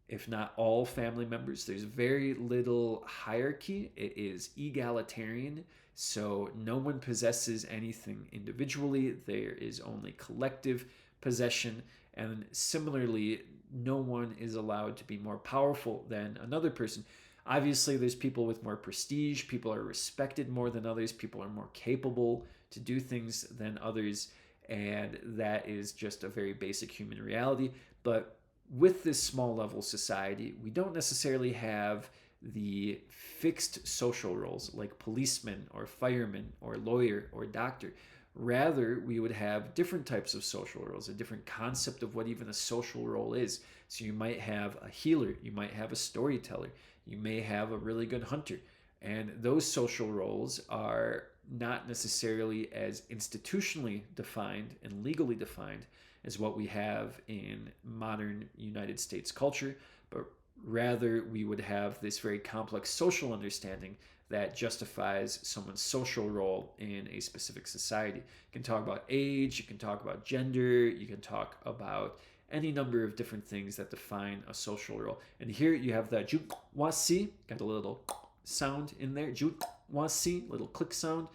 if not all family members. There's very little hierarchy. It is egalitarian, so no one possesses anything individually. There is only collective possession, and similarly, no one is allowed to be more powerful than another person. Obviously, there's people with more prestige, people are respected more than others, people are more capable to do things than others, and that is just a very basic human reality. But with this small level society, we don't necessarily have the fixed social roles like policeman or fireman or lawyer or doctor. Rather, we would have different types of social roles, a different concept of what even a social role is. So you might have a healer, you might have a storyteller, you may have a really good hunter. And those social roles are not necessarily as institutionally defined and legally defined as what we have in modern United States culture, but rather we would have this very complex social understanding that justifies someone's social role in a specific society. You can talk about age, you can talk about gender, you can talk about any number of different things that define a social role. And here you have that juwasi, got a little sound in there, juwasi, little click sound.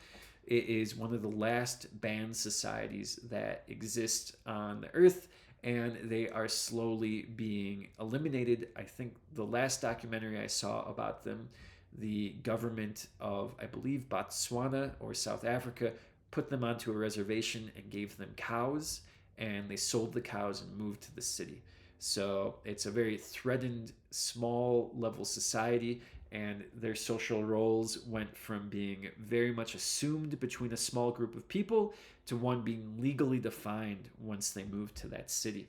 It is one of the last banned societies that exist on the earth, and they are slowly being eliminated. I think the last documentary I saw about them, the government of, I believe, Botswana or South Africa put them onto a reservation and gave them cows, and they sold the cows and moved to the city. So it's a very threatened, small level society, and their social roles went from being very much assumed between a small group of people to one being legally defined once they moved to that city.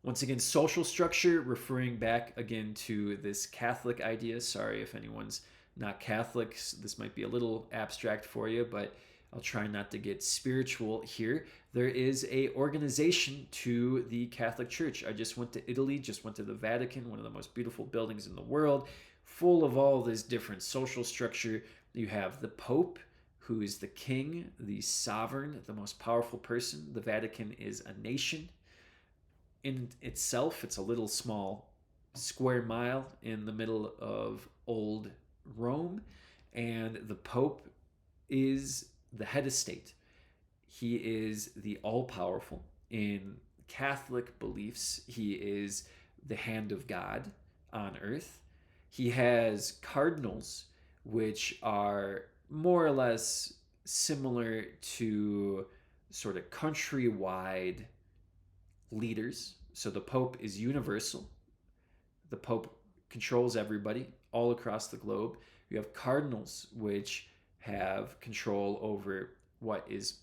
Once again, social structure, referring back again to this Catholic idea. Sorry if anyone's not Catholic, this might be a little abstract for you, but I'll try not to get spiritual here. There is a organization to the Catholic Church. I just went to Italy, just went to the Vatican, one of the most beautiful buildings in the world, full of all this different social structure. You have the Pope, who is the king, the sovereign, the most powerful person. The Vatican is a nation in itself. It's a little small square mile in the middle of old Rome, and the Pope is the head of state. He is the all-powerful. In Catholic beliefs, he is the hand of God on earth. He has cardinals, which are more or less similar to sort of countrywide leaders. So the Pope is universal. The Pope controls everybody all across the globe. You have cardinals, which have control over what is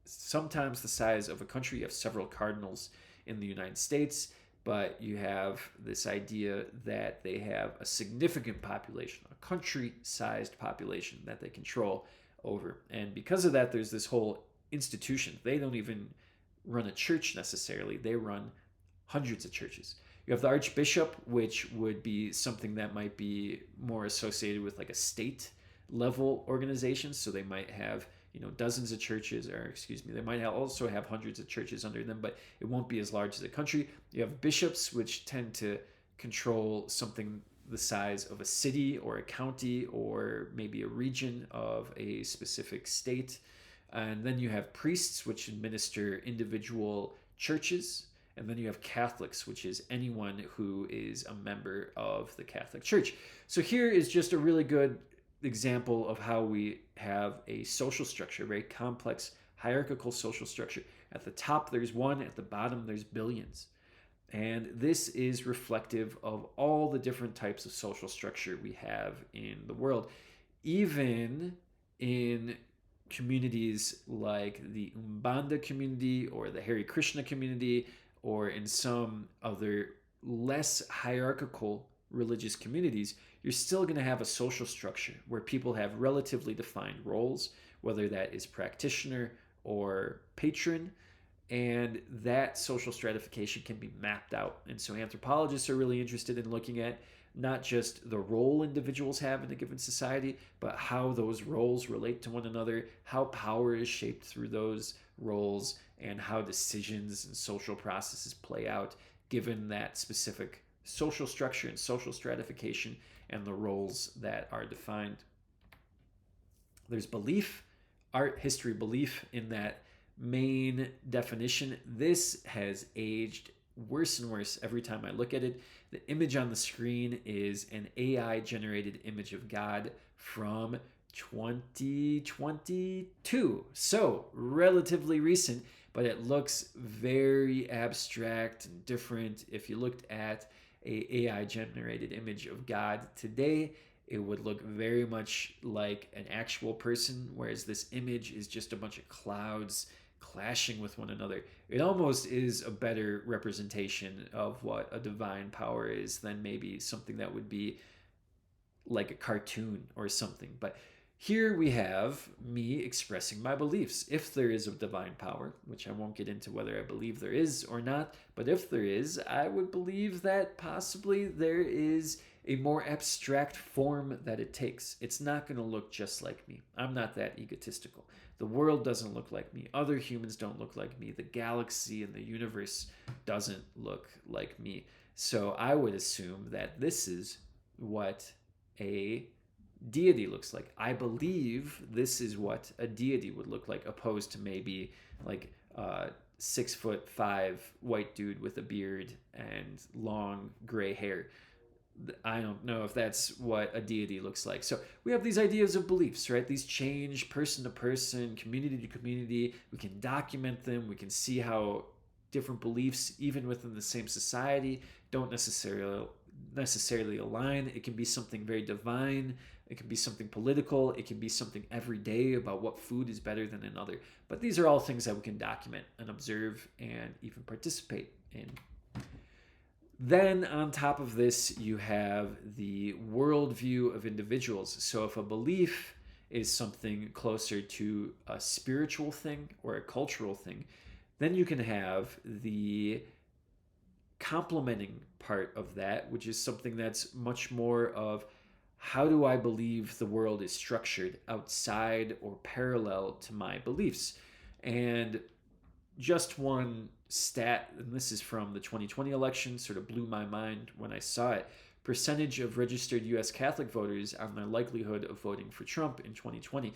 sometimes the size of a country. You have several cardinals in the United States, but you have this idea that they have a significant population, a country-sized population that they control over. And because of that, there's this whole institution. They don't even run a church necessarily. They run hundreds of churches. You have the archbishop, which would be something that might be more associated with like a state level organization. So they might have, dozens of churches, or excuse me, they might also have hundreds of churches under them, but it won't be as large as a country. You have bishops, which tend to control something the size of a city or a county or maybe a region of a specific state. And then you have priests, which administer individual churches. And then you have Catholics, which is anyone who is a member of the Catholic Church. So here is just a really good example of how we have a social structure, a very complex hierarchical social structure. At the top, there's one. At the bottom, there's billions. And this is reflective of all the different types of social structure we have in the world. Even in communities like the Umbanda community or the Hare Krishna community, or in some other less hierarchical religious communities, you're still going to have a social structure where people have relatively defined roles, whether that is practitioner or patron, and that social stratification can be mapped out. And so anthropologists are really interested in looking at not just the role individuals have in a given society, but how those roles relate to one another, how power is shaped through those roles, and how decisions and social processes play out given that specific social structure and social stratification and the roles that are defined. There's belief, art history belief, in that main definition. This has aged worse and worse every time I look at it. The image on the screen is an AI generated image of God from 2022. So, relatively recent, but it looks very abstract and different. If you looked at a AI generated image of God today, it would look very much like an actual person, whereas this image is just a bunch of clouds clashing with one another. It almost is a better representation of what a divine power is than maybe something that would be like a cartoon or something. But here we have me expressing my beliefs. If there is a divine power, which I won't get into whether I believe there is or not, but if there is, I would believe that possibly there is a more abstract form that it takes. It's not going to look just like me. I'm not that egotistical. The world doesn't look like me. Other humans don't look like me. The galaxy and the universe doesn't look like me. So I would assume that this is what a deity looks like. I believe this is what a deity would look like, opposed to maybe like a 6'5" white dude with a beard and long gray hair. I don't know if that's what a deity looks like. So we have these ideas of beliefs, right? These change person to person, community to community. We can document them. We can see how different beliefs, even within the same society, don't necessarily align. It can be something very divine. It can be something political. It can be something everyday about what food is better than another. But these are all things that we can document and observe and even participate in. Then on top of this, you have the worldview of individuals. So if a belief is something closer to a spiritual thing or a cultural thing, then you can have the complementing part of that, which is something that's much more of how do I believe the world is structured outside or parallel to my beliefs. And just one stat, and this is from the 2020 election, sort of blew my mind when I saw it. Percentage of registered US Catholic voters on their likelihood of voting for Trump in 2020.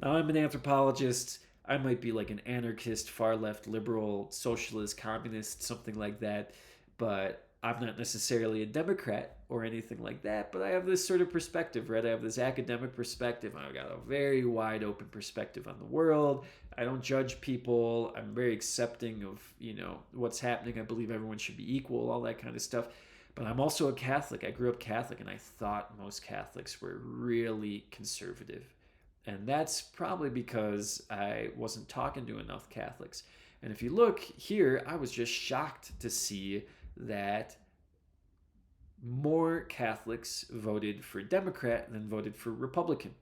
Now, I'm an anthropologist. I might be like an anarchist, far left, liberal, socialist, communist, something like that. But I'm not necessarily a Democrat or anything like that, but I have this sort of perspective, right? I have this academic perspective. I've got a very wide open perspective on the world. I don't judge people. I'm very accepting of, what's happening. I believe everyone should be equal, all that kind of stuff. But I'm also a Catholic. I grew up Catholic, and I thought most Catholics were really conservative. And that's probably because I wasn't talking to enough Catholics. And if you look here, I was just shocked to see that more Catholics voted for Democrat than voted for Republican.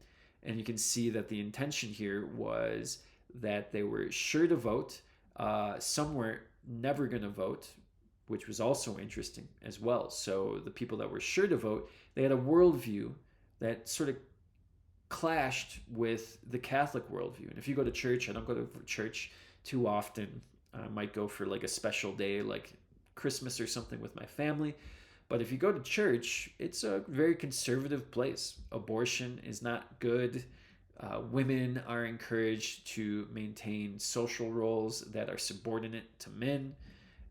And you can see that the intention here was that they were sure to vote. Some were never going to vote, which was also interesting as well. So the people that were sure to vote, they had a worldview that sort of clashed with the Catholic worldview. And if you go to church, I don't go to church too often. I might go for like a special day like Christmas or something with my family. But if you go to church, it's a very conservative place. Abortion is not good. Women are encouraged to maintain social roles that are subordinate to men.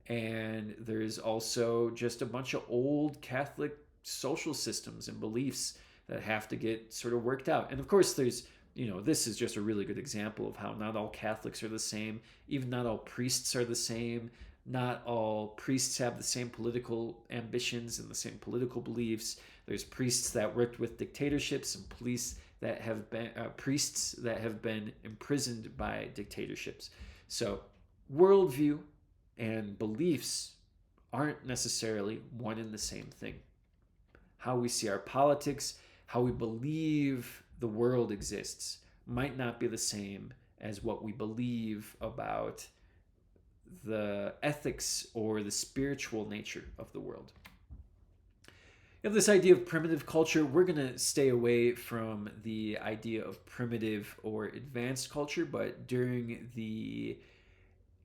And there's also just a bunch of old Catholic social systems and beliefs that have to get sort of worked out. And of course, there's, this is just a really good example of how not all Catholics are the same. Even not all priests are the same. Not all priests have the same political ambitions and the same political beliefs. There's priests that worked with dictatorships and priests that have been imprisoned by dictatorships. So worldview and beliefs aren't necessarily one and the same thing. How we see our politics, how we believe the world exists, might not be the same as what we believe about the ethics or the spiritual nature of the world. You have this idea of primitive culture. We're going to stay away from the idea of primitive or advanced culture, but during the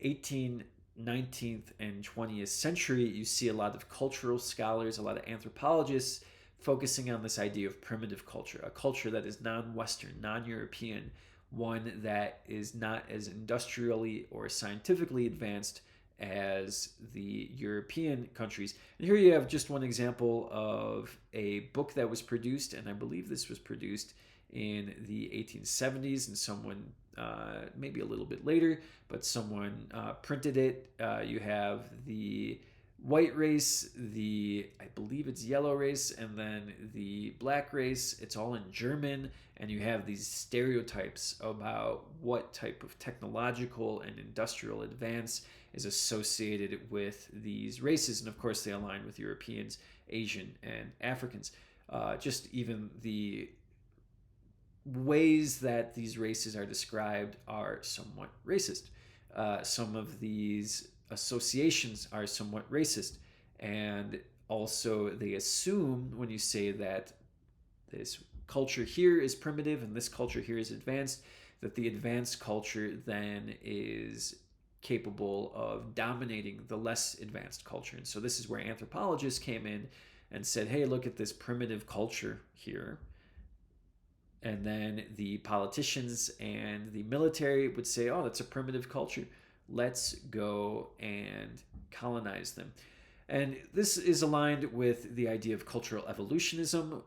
18th, 19th, and 20th century, you see a lot of cultural scholars, a lot of anthropologists focusing on this idea of primitive culture, a culture that is non-Western, non-European, one that is not as industrially or scientifically advanced as the European countries. And here you have just one example of a book that was produced, and I believe this was produced in the 1870s, and someone, maybe a little bit later, but someone printed it. You have the white race, the, I believe it's yellow race, and then the black race. It's all in German, and you have these stereotypes about what type of technological and industrial advance is associated with these races. And of course, they align with Europeans, Asian, and Africans. Just even the ways that these races are described are somewhat racist. Some of these associations are somewhat racist. And also, they assume when you say that this culture here is primitive and this culture here is advanced, that the advanced culture then is capable of dominating the less advanced culture. And so this is where anthropologists came in and said, hey, look at this primitive culture here. And then the politicians and the military would say, oh, that's a primitive culture. Let's go and colonize them. And this is aligned with the idea of cultural evolutionism.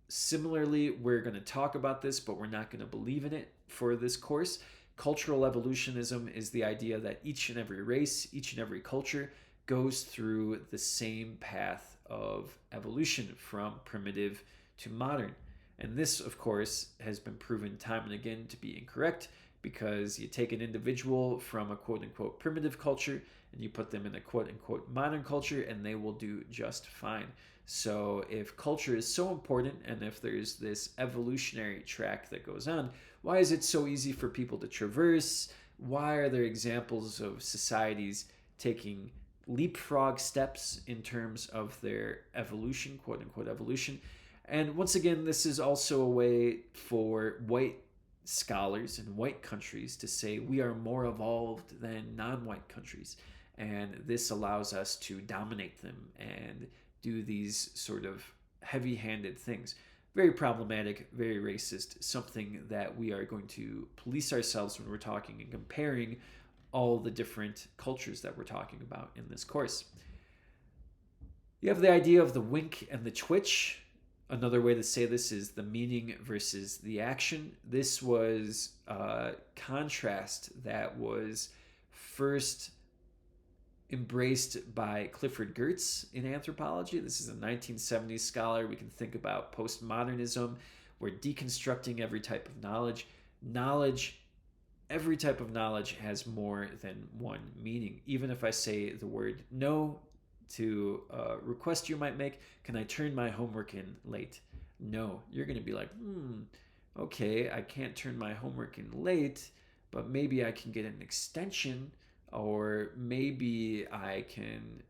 Similarly, we're going to talk about this, but we're not going to believe in it for this course. Cultural evolutionism is the idea that each and every race, each and every culture goes through the same path of evolution from primitive to modern. And this, of course, has been proven time and again to be incorrect, because you take an individual from a quote-unquote primitive culture and you put them in a quote-unquote modern culture, and they will do just fine. So if culture is so important, and if there's this evolutionary track that goes on, why is it so easy for people to traverse? Why are there examples of societies taking leapfrog steps in terms of their evolution, quote-unquote evolution? And once again, this is also a way for white scholars in white countries to say we are more evolved than non-white countries. And this allows us to dominate them and do these sort of heavy-handed things. Very problematic, very racist, something that we are going to police ourselves when we're talking and comparing all the different cultures that we're talking about in this course. You have the idea of the wink and the twitch. Another way to say this is the meaning versus the action. This was a contrast that was first embraced by Clifford Geertz in anthropology. This is a 1970s scholar. We can think about postmodernism. We're deconstructing every type of knowledge. Every type of knowledge has more than one meaning. Even if I say the word no to a request you might make, can I turn my homework in late? No. You're going to be like, okay, I can't turn my homework in late, but maybe I can get an extension, or maybe I can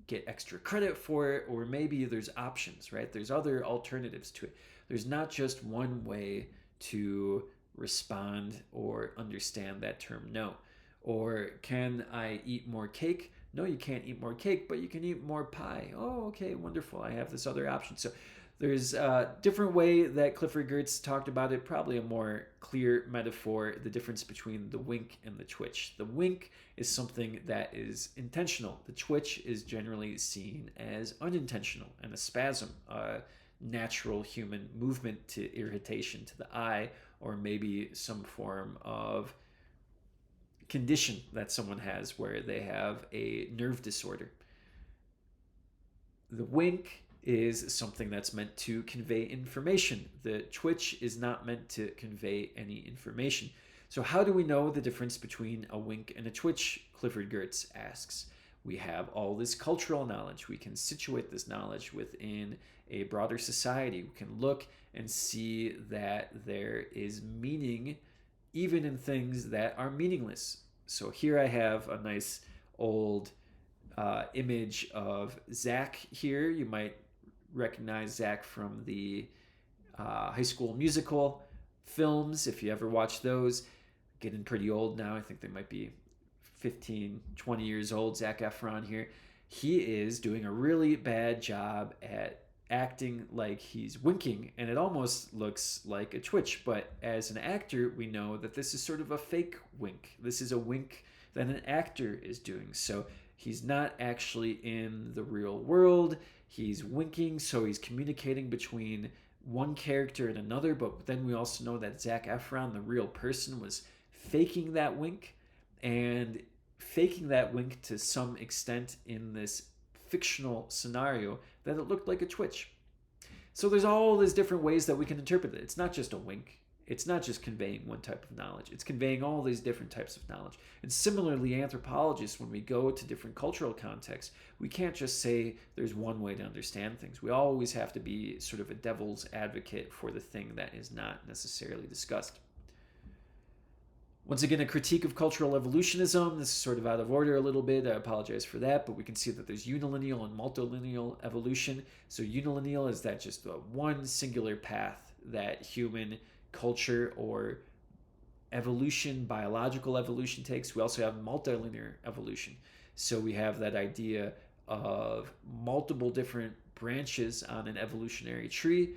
get extra credit for it, or maybe there's options, right? There's other alternatives to it. There's not just one way to respond or understand that term no. Or can I eat more cake? No, you can't eat more cake, but you can eat more pie. Oh, okay, wonderful. I have this other option. So there's a different way that Clifford Geertz talked about it, probably a more clear metaphor, the difference between the wink and the twitch. The wink is something that is intentional. The twitch is generally seen as unintentional and a spasm, a natural human movement to irritation to the eye, or maybe some form of condition that someone has where they have a nerve disorder. The wink is something that's meant to convey information. The twitch is not meant to convey any information. So how do we know the difference between a wink and a twitch? Clifford Geertz asks. We have all this cultural knowledge. We can situate this knowledge within a broader society. We can look and see that there is meaning even in things that are meaningless. So here I have a nice old image of Zach here. You might recognize Zach from the High School Musical films, if you ever watched those. Getting pretty old now. I think they might be 15, 20 years old. Zac Efron here. He is doing a really bad job at acting like he's winking, and it almost looks like a twitch. But as an actor, we know that this is sort of a fake wink. This is a wink that an actor is doing. So he's not actually in the real world. He's winking, so he's communicating between one character and another. But then we also know that Zac Efron, the real person, was faking that wink, and faking that wink to some extent in this fictional scenario that it looked like a twitch. So there's all these different ways that we can interpret it. It's not just a wink. It's not just conveying one type of knowledge. It's conveying all these different types of knowledge. And similarly, anthropologists, when we go to different cultural contexts, we can't just say there's one way to understand things. We always have to be sort of a devil's advocate for the thing that is not necessarily discussed. Once again, a critique of cultural evolutionism. This is sort of out of order a little bit. I apologize for that, but we can see that there's unilineal and multilineal evolution. So unilineal is that just one singular path that human culture or evolution, biological evolution takes. We also have multilinear evolution. So we have that idea of multiple different branches on an evolutionary tree,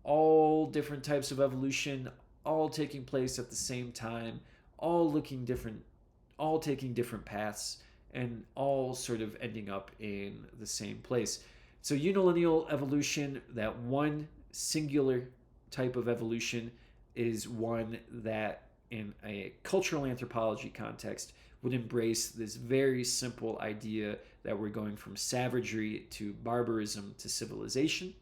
all different types of evolution, all taking place at the same time, all looking different, all taking different paths, and all sort of ending up in the same place. So unilineal evolution, that one singular type of evolution, is one that in a cultural anthropology context would embrace this very simple idea that we're going from savagery to barbarism to civilization.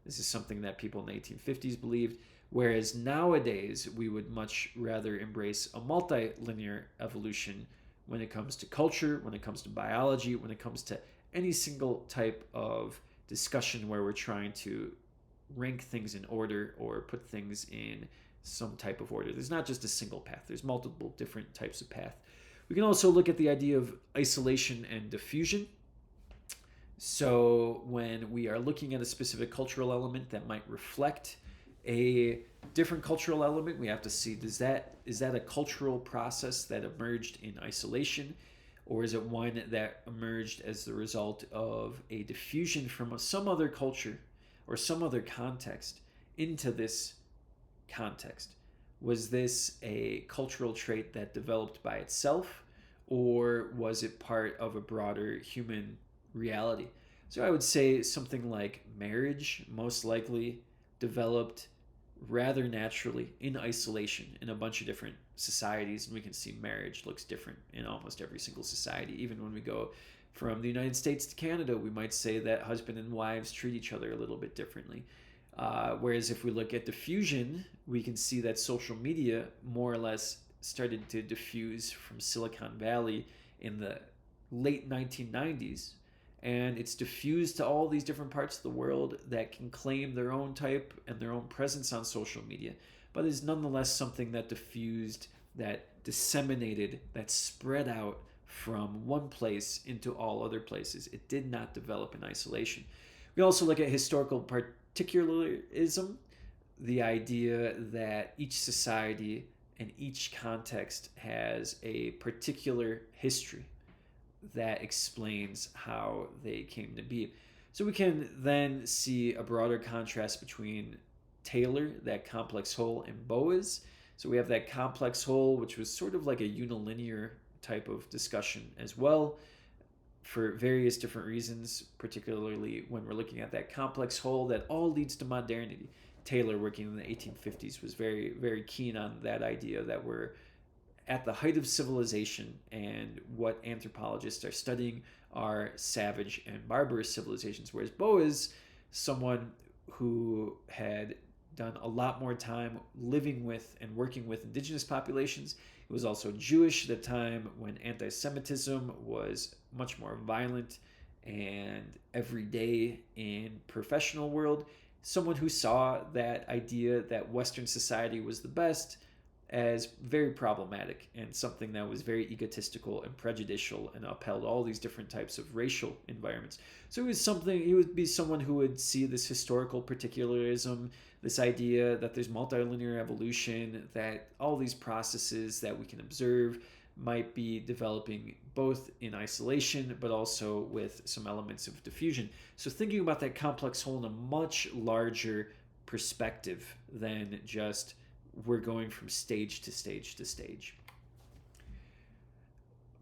This is something that people in the 1850s believed. Whereas nowadays, we would much rather embrace a multilinear evolution when it comes to culture, when it comes to biology, when it comes to any single type of discussion where we're trying to rank things in order or put things in some type of order. There's not just a single path. There's multiple different types of path. We can also look at the idea of isolation and diffusion. So when we are looking at a specific cultural element that might reflect a different cultural element, we have to see, is that a cultural process that emerged in isolation, or is it one that emerged as the result of a diffusion from some other culture or some other context into this context? Was this a cultural trait that developed by itself, or was it part of a broader human reality? So I would say something like marriage most likely developed rather naturally in isolation in a bunch of different societies, and we can see marriage looks different in almost every single society. Even when we go from the United States to Canada, we might say that husband and wives treat each other a little bit differently. Whereas if we look at diffusion, we can see that social media more or less started to diffuse from Silicon Valley in the late 1990s, and it's diffused to all these different parts of the world that can claim their own type and their own presence on social media. But it's nonetheless something that diffused, that disseminated, that spread out from one place into all other places. It did not develop in isolation. We also look at historical particularism, the idea that each society and each context has a particular history that explains how they came to be. So we can then see a broader contrast between Taylor, that complex whole, and Boas. So we have that complex whole, which was sort of like a unilinear type of discussion as well, for various different reasons, particularly when we're looking at that complex whole that all leads to modernity. Taylor, working in the 1850s, was very, very keen on that idea that we're at the height of civilization, and what anthropologists are studying are savage and barbarous civilizations. Whereas Boas, someone who had done a lot more time living with and working with indigenous populations. He was also Jewish at a time when anti-Semitism was much more violent and everyday in professional world. Someone who saw that idea that Western society was the best as very problematic and something that was very egotistical and prejudicial and upheld all these different types of racial environments. So he would be someone who would see this historical particularism, this idea that there's multilinear evolution, that all these processes that we can observe might be developing both in isolation but also with some elements of diffusion. So thinking about that complex whole in a much larger perspective than just we're going from stage to stage to stage.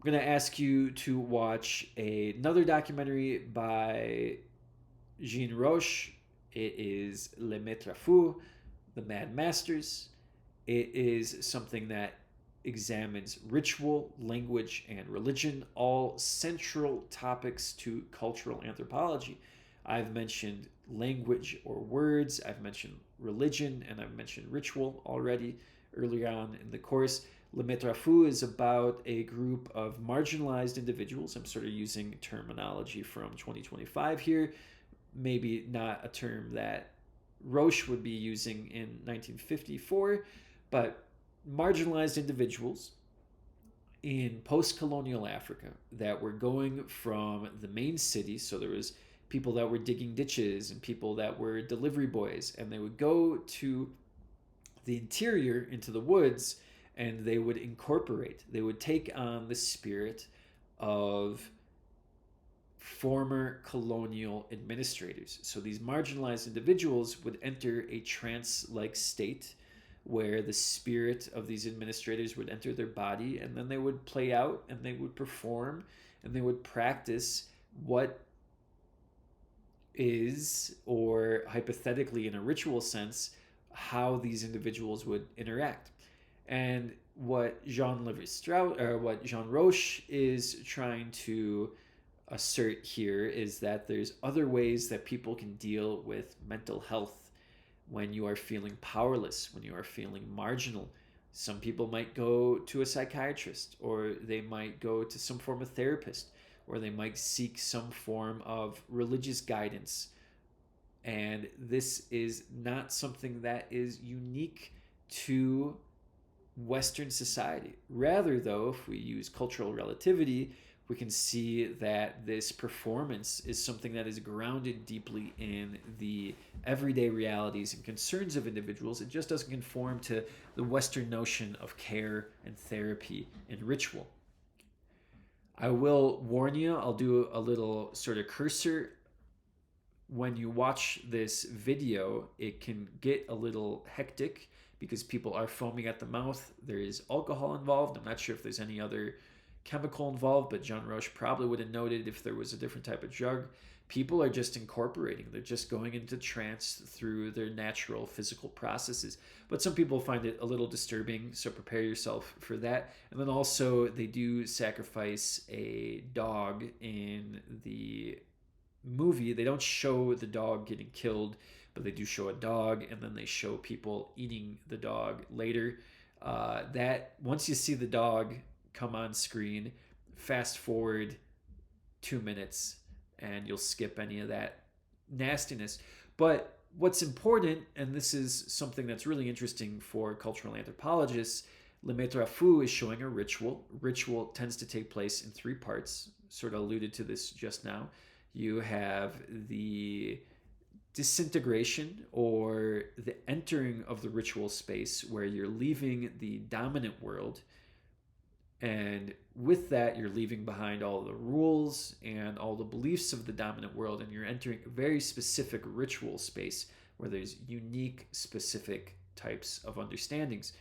I'm going to ask you to watch another documentary by Jean Roche. It is Les Maîtres Fous, The Mad Masters. It is something that examines ritual, language, and religion, all central topics to cultural anthropology. I've mentioned language or words, I've mentioned religion, and I've mentioned ritual already earlier on in the course. Le Maître Fou is about a group of marginalized individuals. I'm sort of using terminology from 2025 here, maybe not a term that Roche would be using in 1954, but marginalized individuals in post-colonial Africa that were going from the main city. So there was people that were digging ditches and people that were delivery boys, and they would go to the interior into the woods, and they would incorporate, they would take on the spirit of former colonial administrators. So these marginalized individuals would enter a trance-like state where the spirit of these administrators would enter their body, and then they would play out and they would perform and they would practice what is, or hypothetically in a ritual sense, how these individuals would interact. And what Jean Roche is trying to assert here is that there's other ways that people can deal with mental health when you are feeling powerless, when you are feeling marginal. Some people might go to a psychiatrist, or they might go to some form of therapist, or they might seek some form of religious guidance. And this is not something that is unique to Western society. Rather, though, if we use cultural relativity, we can see that this performance is something that is grounded deeply in the everyday realities and concerns of individuals. It just doesn't conform to the Western notion of care and therapy and ritual. I will warn you, I'll do a little sort of cursor. When you watch this video, it can get a little hectic because people are foaming at the mouth. There is alcohol involved. I'm not sure if there's any other chemical involved, but Jean Roche probably would have noted if there was a different type of drug. People are just incorporating. They're just going into trance through their natural physical processes. But some people find it a little disturbing, so prepare yourself for that. And then also, they do sacrifice a dog in the movie. They don't show the dog getting killed, but they do show a dog, and then they show people eating the dog later. That once you see the dog come on screen, fast forward 2 minutes and you'll skip any of that nastiness. But what's important, and this is something that's really interesting for cultural anthropologists, Le Maître Fou is showing a ritual. Ritual tends to take place in 3 parts. Sort of alluded to this just now. You have the disintegration, or the entering of the ritual space, where you're leaving the dominant world, and with that you're leaving behind all the rules and all the beliefs of the dominant world, and you're entering a very specific ritual space where there's unique specific types of understandings.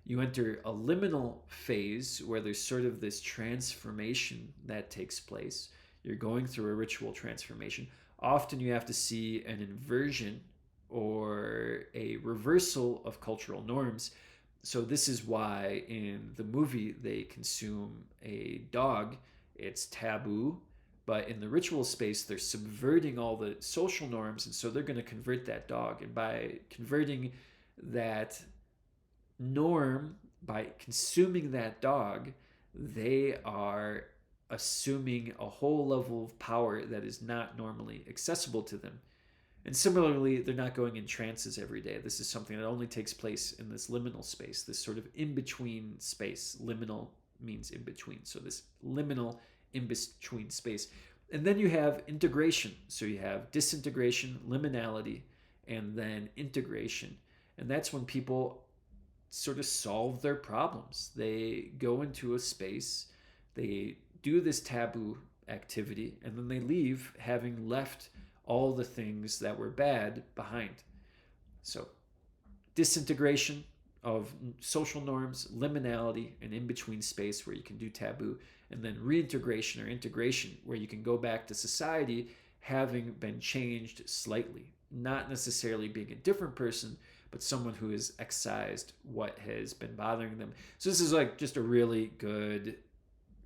You enter a liminal phase where there's sort of this transformation that takes place. You're going through a ritual transformation. Often you have to see an inversion or a reversal of cultural norms. So this is why in the movie they consume a dog. It's taboo. But in the ritual space, they're subverting all the social norms, and so they're going to convert that dog. And by converting that norm, by consuming that dog, they are assuming a whole level of power that is not normally accessible to them. And similarly, they're not going in trances every day. This is something that only takes place in this liminal space, this sort of in-between space. Liminal means in between. So this liminal in-between space. And then you have integration. So you have disintegration, liminality, and then integration. And that's when people sort of solve their problems. They go into a space, they do this taboo activity, and then they leave having left all the things that were bad behind. So, disintegration of social norms, liminality, and in between space where you can do taboo, and then reintegration or integration where you can go back to society having been changed slightly, not necessarily being a different person, but someone who has excised what has been bothering them. So this is like just a really good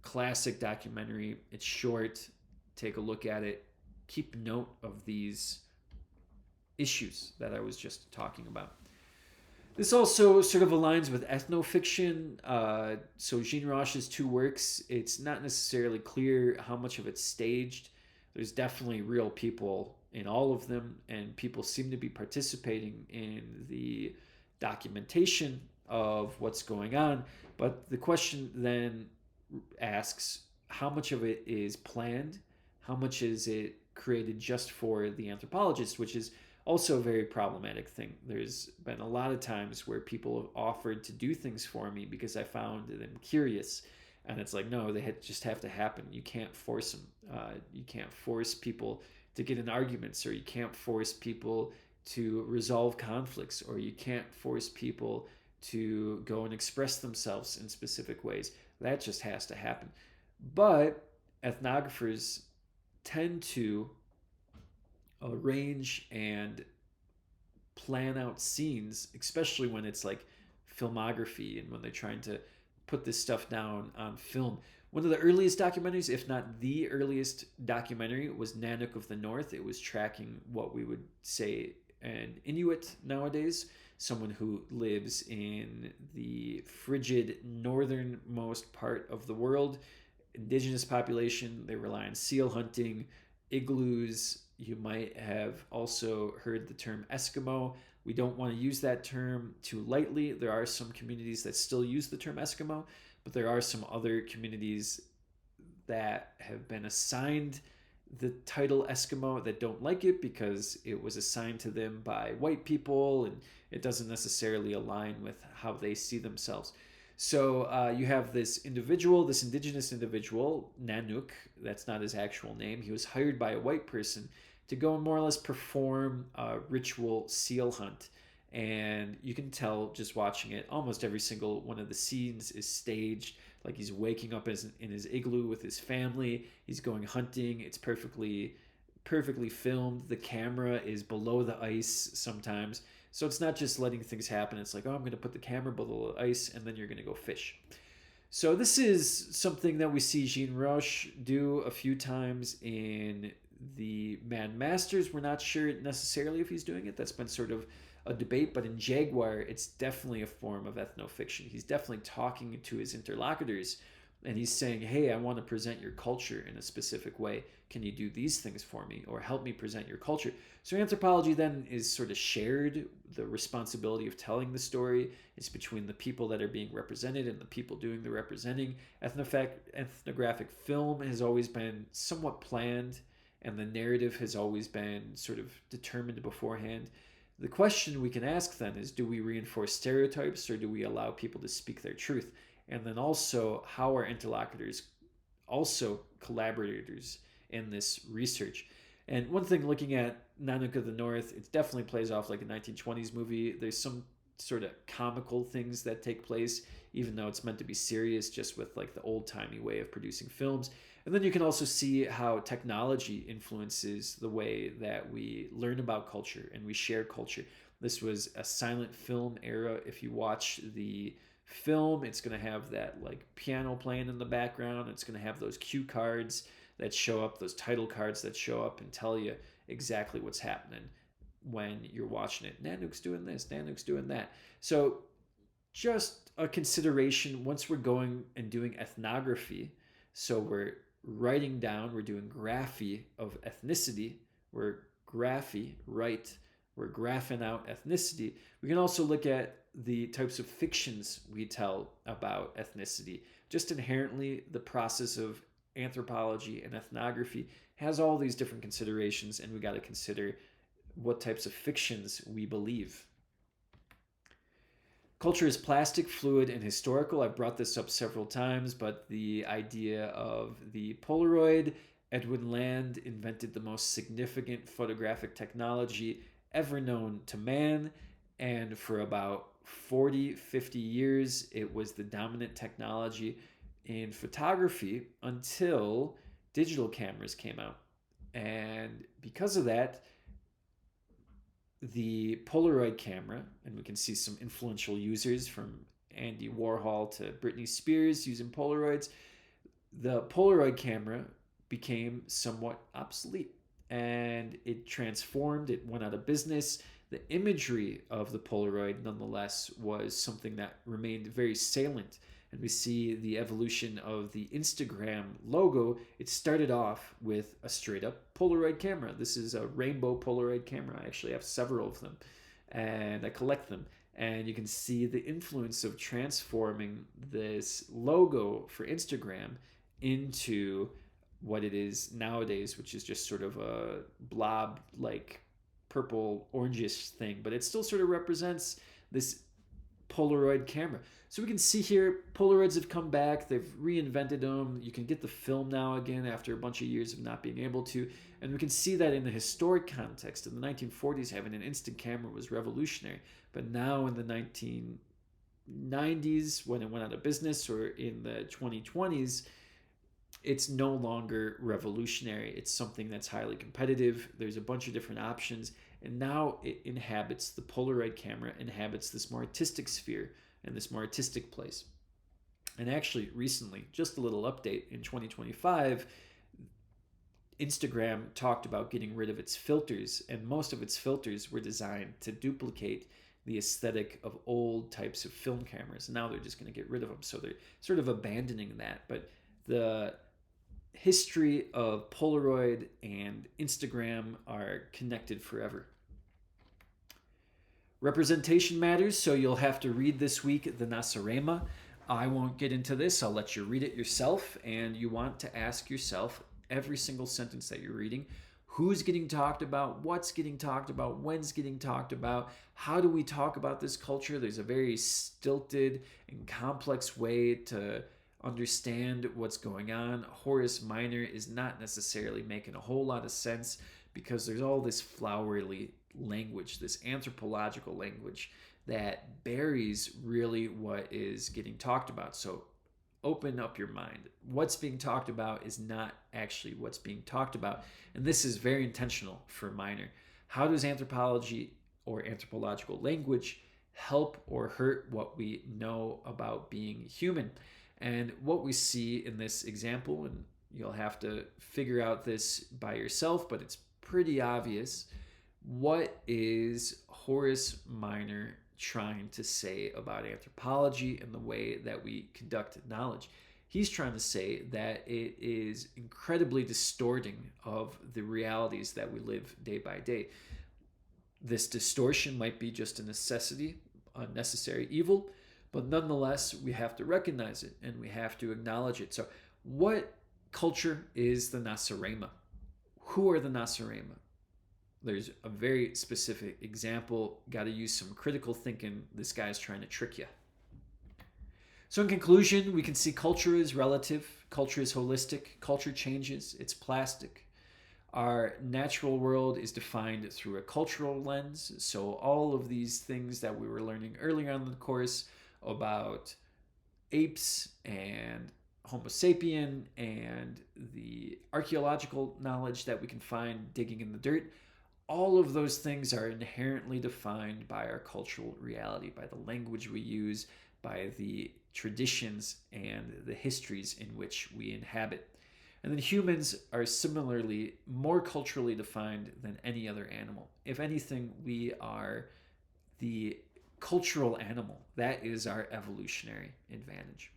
classic documentary. It's short. Take a look at it. Keep note of these issues that I was just talking about. This also sort of aligns with ethnofiction. So Jean Roche's two works, it's not necessarily clear how much of it's staged. There's definitely real people in all of them, and people seem to be participating in the documentation of what's going on. But the question then asks, how much of it is planned? How much is it created just for the anthropologist, which is also a very problematic thing. There's been a lot of times where people have offered to do things for me because I found them curious. And it's like, no, they just have to happen. You can't force them. You can't force people to get in arguments, or you can't force people to resolve conflicts, or you can't force people to go and express themselves in specific ways. That just has to happen. But ethnographers tend to arrange and plan out scenes, especially when it's like filmography and when they're trying to put this stuff down on film. One of the earliest documentaries, if not the earliest documentary, was Nanook of the North. It was tracking what we would say an Inuit nowadays, someone who lives in the frigid northernmost part of the world. Indigenous population, they rely on seal hunting, igloos. You might have also heard the term Eskimo. We don't want to use that term too lightly. There are some communities that still use the term Eskimo, but there are some other communities that have been assigned the title Eskimo that don't like it because it was assigned to them by white people and it doesn't necessarily align with how they see themselves. So you have this individual, this indigenous individual, Nanook, that's not his actual name. He was hired by a white person to go and more or less perform a ritual seal hunt. And you can tell just watching it, almost every single one of the scenes is staged. Like he's waking up in his igloo with his family. He's going hunting. It's perfectly filmed. The camera is below the ice sometimes. So it's not just letting things happen. It's like, oh, I'm going to put the camera below the ice and then you're going to go fish. So this is something that we see Jean Roche do a few times in the Mad Masters. We're not sure necessarily if he's doing it. That's been sort of a debate, but in Jaguar, it's definitely a form of ethnofiction. He's definitely talking to his interlocutors and he's saying, hey, I want to present your culture in a specific way. Can you do these things for me or help me present your culture? So anthropology then is sort of shared. The responsibility of telling the story is between the people that are being represented and the people doing the representing. Ethnographic film has always been somewhat planned and the narrative has always been sort of determined beforehand. The question we can ask then is, do we reinforce stereotypes or do we allow people to speak their truth? And then also, how are interlocutors also collaborators in this research? And one thing looking at Nanook of the North, it definitely plays off like a 1920s movie. There's some sort of comical things that take place, even though it's meant to be serious, just with like the old-timey way of producing films. And then you can also see how technology influences the way that we learn about culture and we share culture. This was a silent film era. If you watch the film, it's going to have that like piano playing in the background. It's going to have those cue cards that show up, those title cards that show up and tell you exactly what's happening when you're watching it. Nanook's doing this, Nanook's doing that. So just a consideration once we're going and doing ethnography. So we're writing down, we're doing graphy of ethnicity. We're we're graphing out ethnicity. We can also look at the types of fictions we tell about ethnicity. Just inherently, the process of anthropology and ethnography has all these different considerations, and we got to consider what types of fictions we believe. Culture is plastic, fluid, and historical. I've brought this up several times, but the idea of the Polaroid, Edwin Land invented the most significant photographic technology ever known to man. And for about 40, 50 years, it was the dominant technology in photography until digital cameras came out. And because of that, the Polaroid camera, and we can see some influential users from Andy Warhol to Britney Spears using Polaroids. The Polaroid camera became somewhat obsolete and it transformed, it went out of business. The imagery of the Polaroid, nonetheless, was something that remained very salient. And we see the evolution of the Instagram logo. It started off with a straight up Polaroid camera. This is a rainbow Polaroid camera. I actually have several of them and I collect them. And you can see the influence of transforming this logo for Instagram into what it is nowadays, which is just sort of a blob like purple orangish thing, but it still sort of represents this Polaroid camera. So we can see here Polaroids have come back, they've reinvented them. You can get the film now again after a bunch of years of not being able to. And we can see that in the historic context. In the 1940s, having an instant camera was revolutionary. But now in the 1990s, when it went out of business, or in the 2020s, it's no longer revolutionary. It's something that's highly competitive. There's a bunch of different options. And now it inhabits, the Polaroid camera inhabits this more artistic sphere and this more artistic place. And actually, recently, just a little update, in 2025, Instagram talked about getting rid of its filters, and most of its filters were designed to duplicate the aesthetic of old types of film cameras. Now they're just going to get rid of them. So they're sort of abandoning that. But the history of Polaroid and Instagram are connected forever. Representation matters, so you'll have to read this week the Nasarema. I won't get into this. I'll let you read it yourself, and you want to ask yourself every single sentence that you're reading, who's getting talked about, what's getting talked about, when's getting talked about, how do we talk about this culture? There's a very stilted and complex way to understand what's going on. Horace Minor is not necessarily making a whole lot of sense because there's all this flowery language, this anthropological language that buries really what is getting talked about. So open up your mind. What's being talked about is not actually what's being talked about. And this is very intentional for Minor. How does anthropology or anthropological language help or hurt what we know about being human? And what we see in this example, and you'll have to figure out this by yourself, but it's pretty obvious. What is Horace Minor trying to say about anthropology and the way that we conduct knowledge? He's trying to say that it is incredibly distorting of the realities that we live day by day. This distortion might be just a necessity, a necessary evil, but nonetheless, we have to recognize it and we have to acknowledge it. So what culture is the Nasarema? Who are the Nasarema? There's a very specific example. Got to use some critical thinking. This guy's trying to trick you. So in conclusion, we can see culture is relative. Culture is holistic. Culture changes. It's plastic. Our natural world is defined through a cultural lens. So all of these things that we were learning earlier on in the course about apes and Homo sapien and the archaeological knowledge that we can find digging in the dirt, all of those things are inherently defined by our cultural reality, by the language we use, by the traditions and the histories in which we inhabit. And then humans are similarly more culturally defined than any other animal. If anything, we are the cultural animal. That is our evolutionary advantage.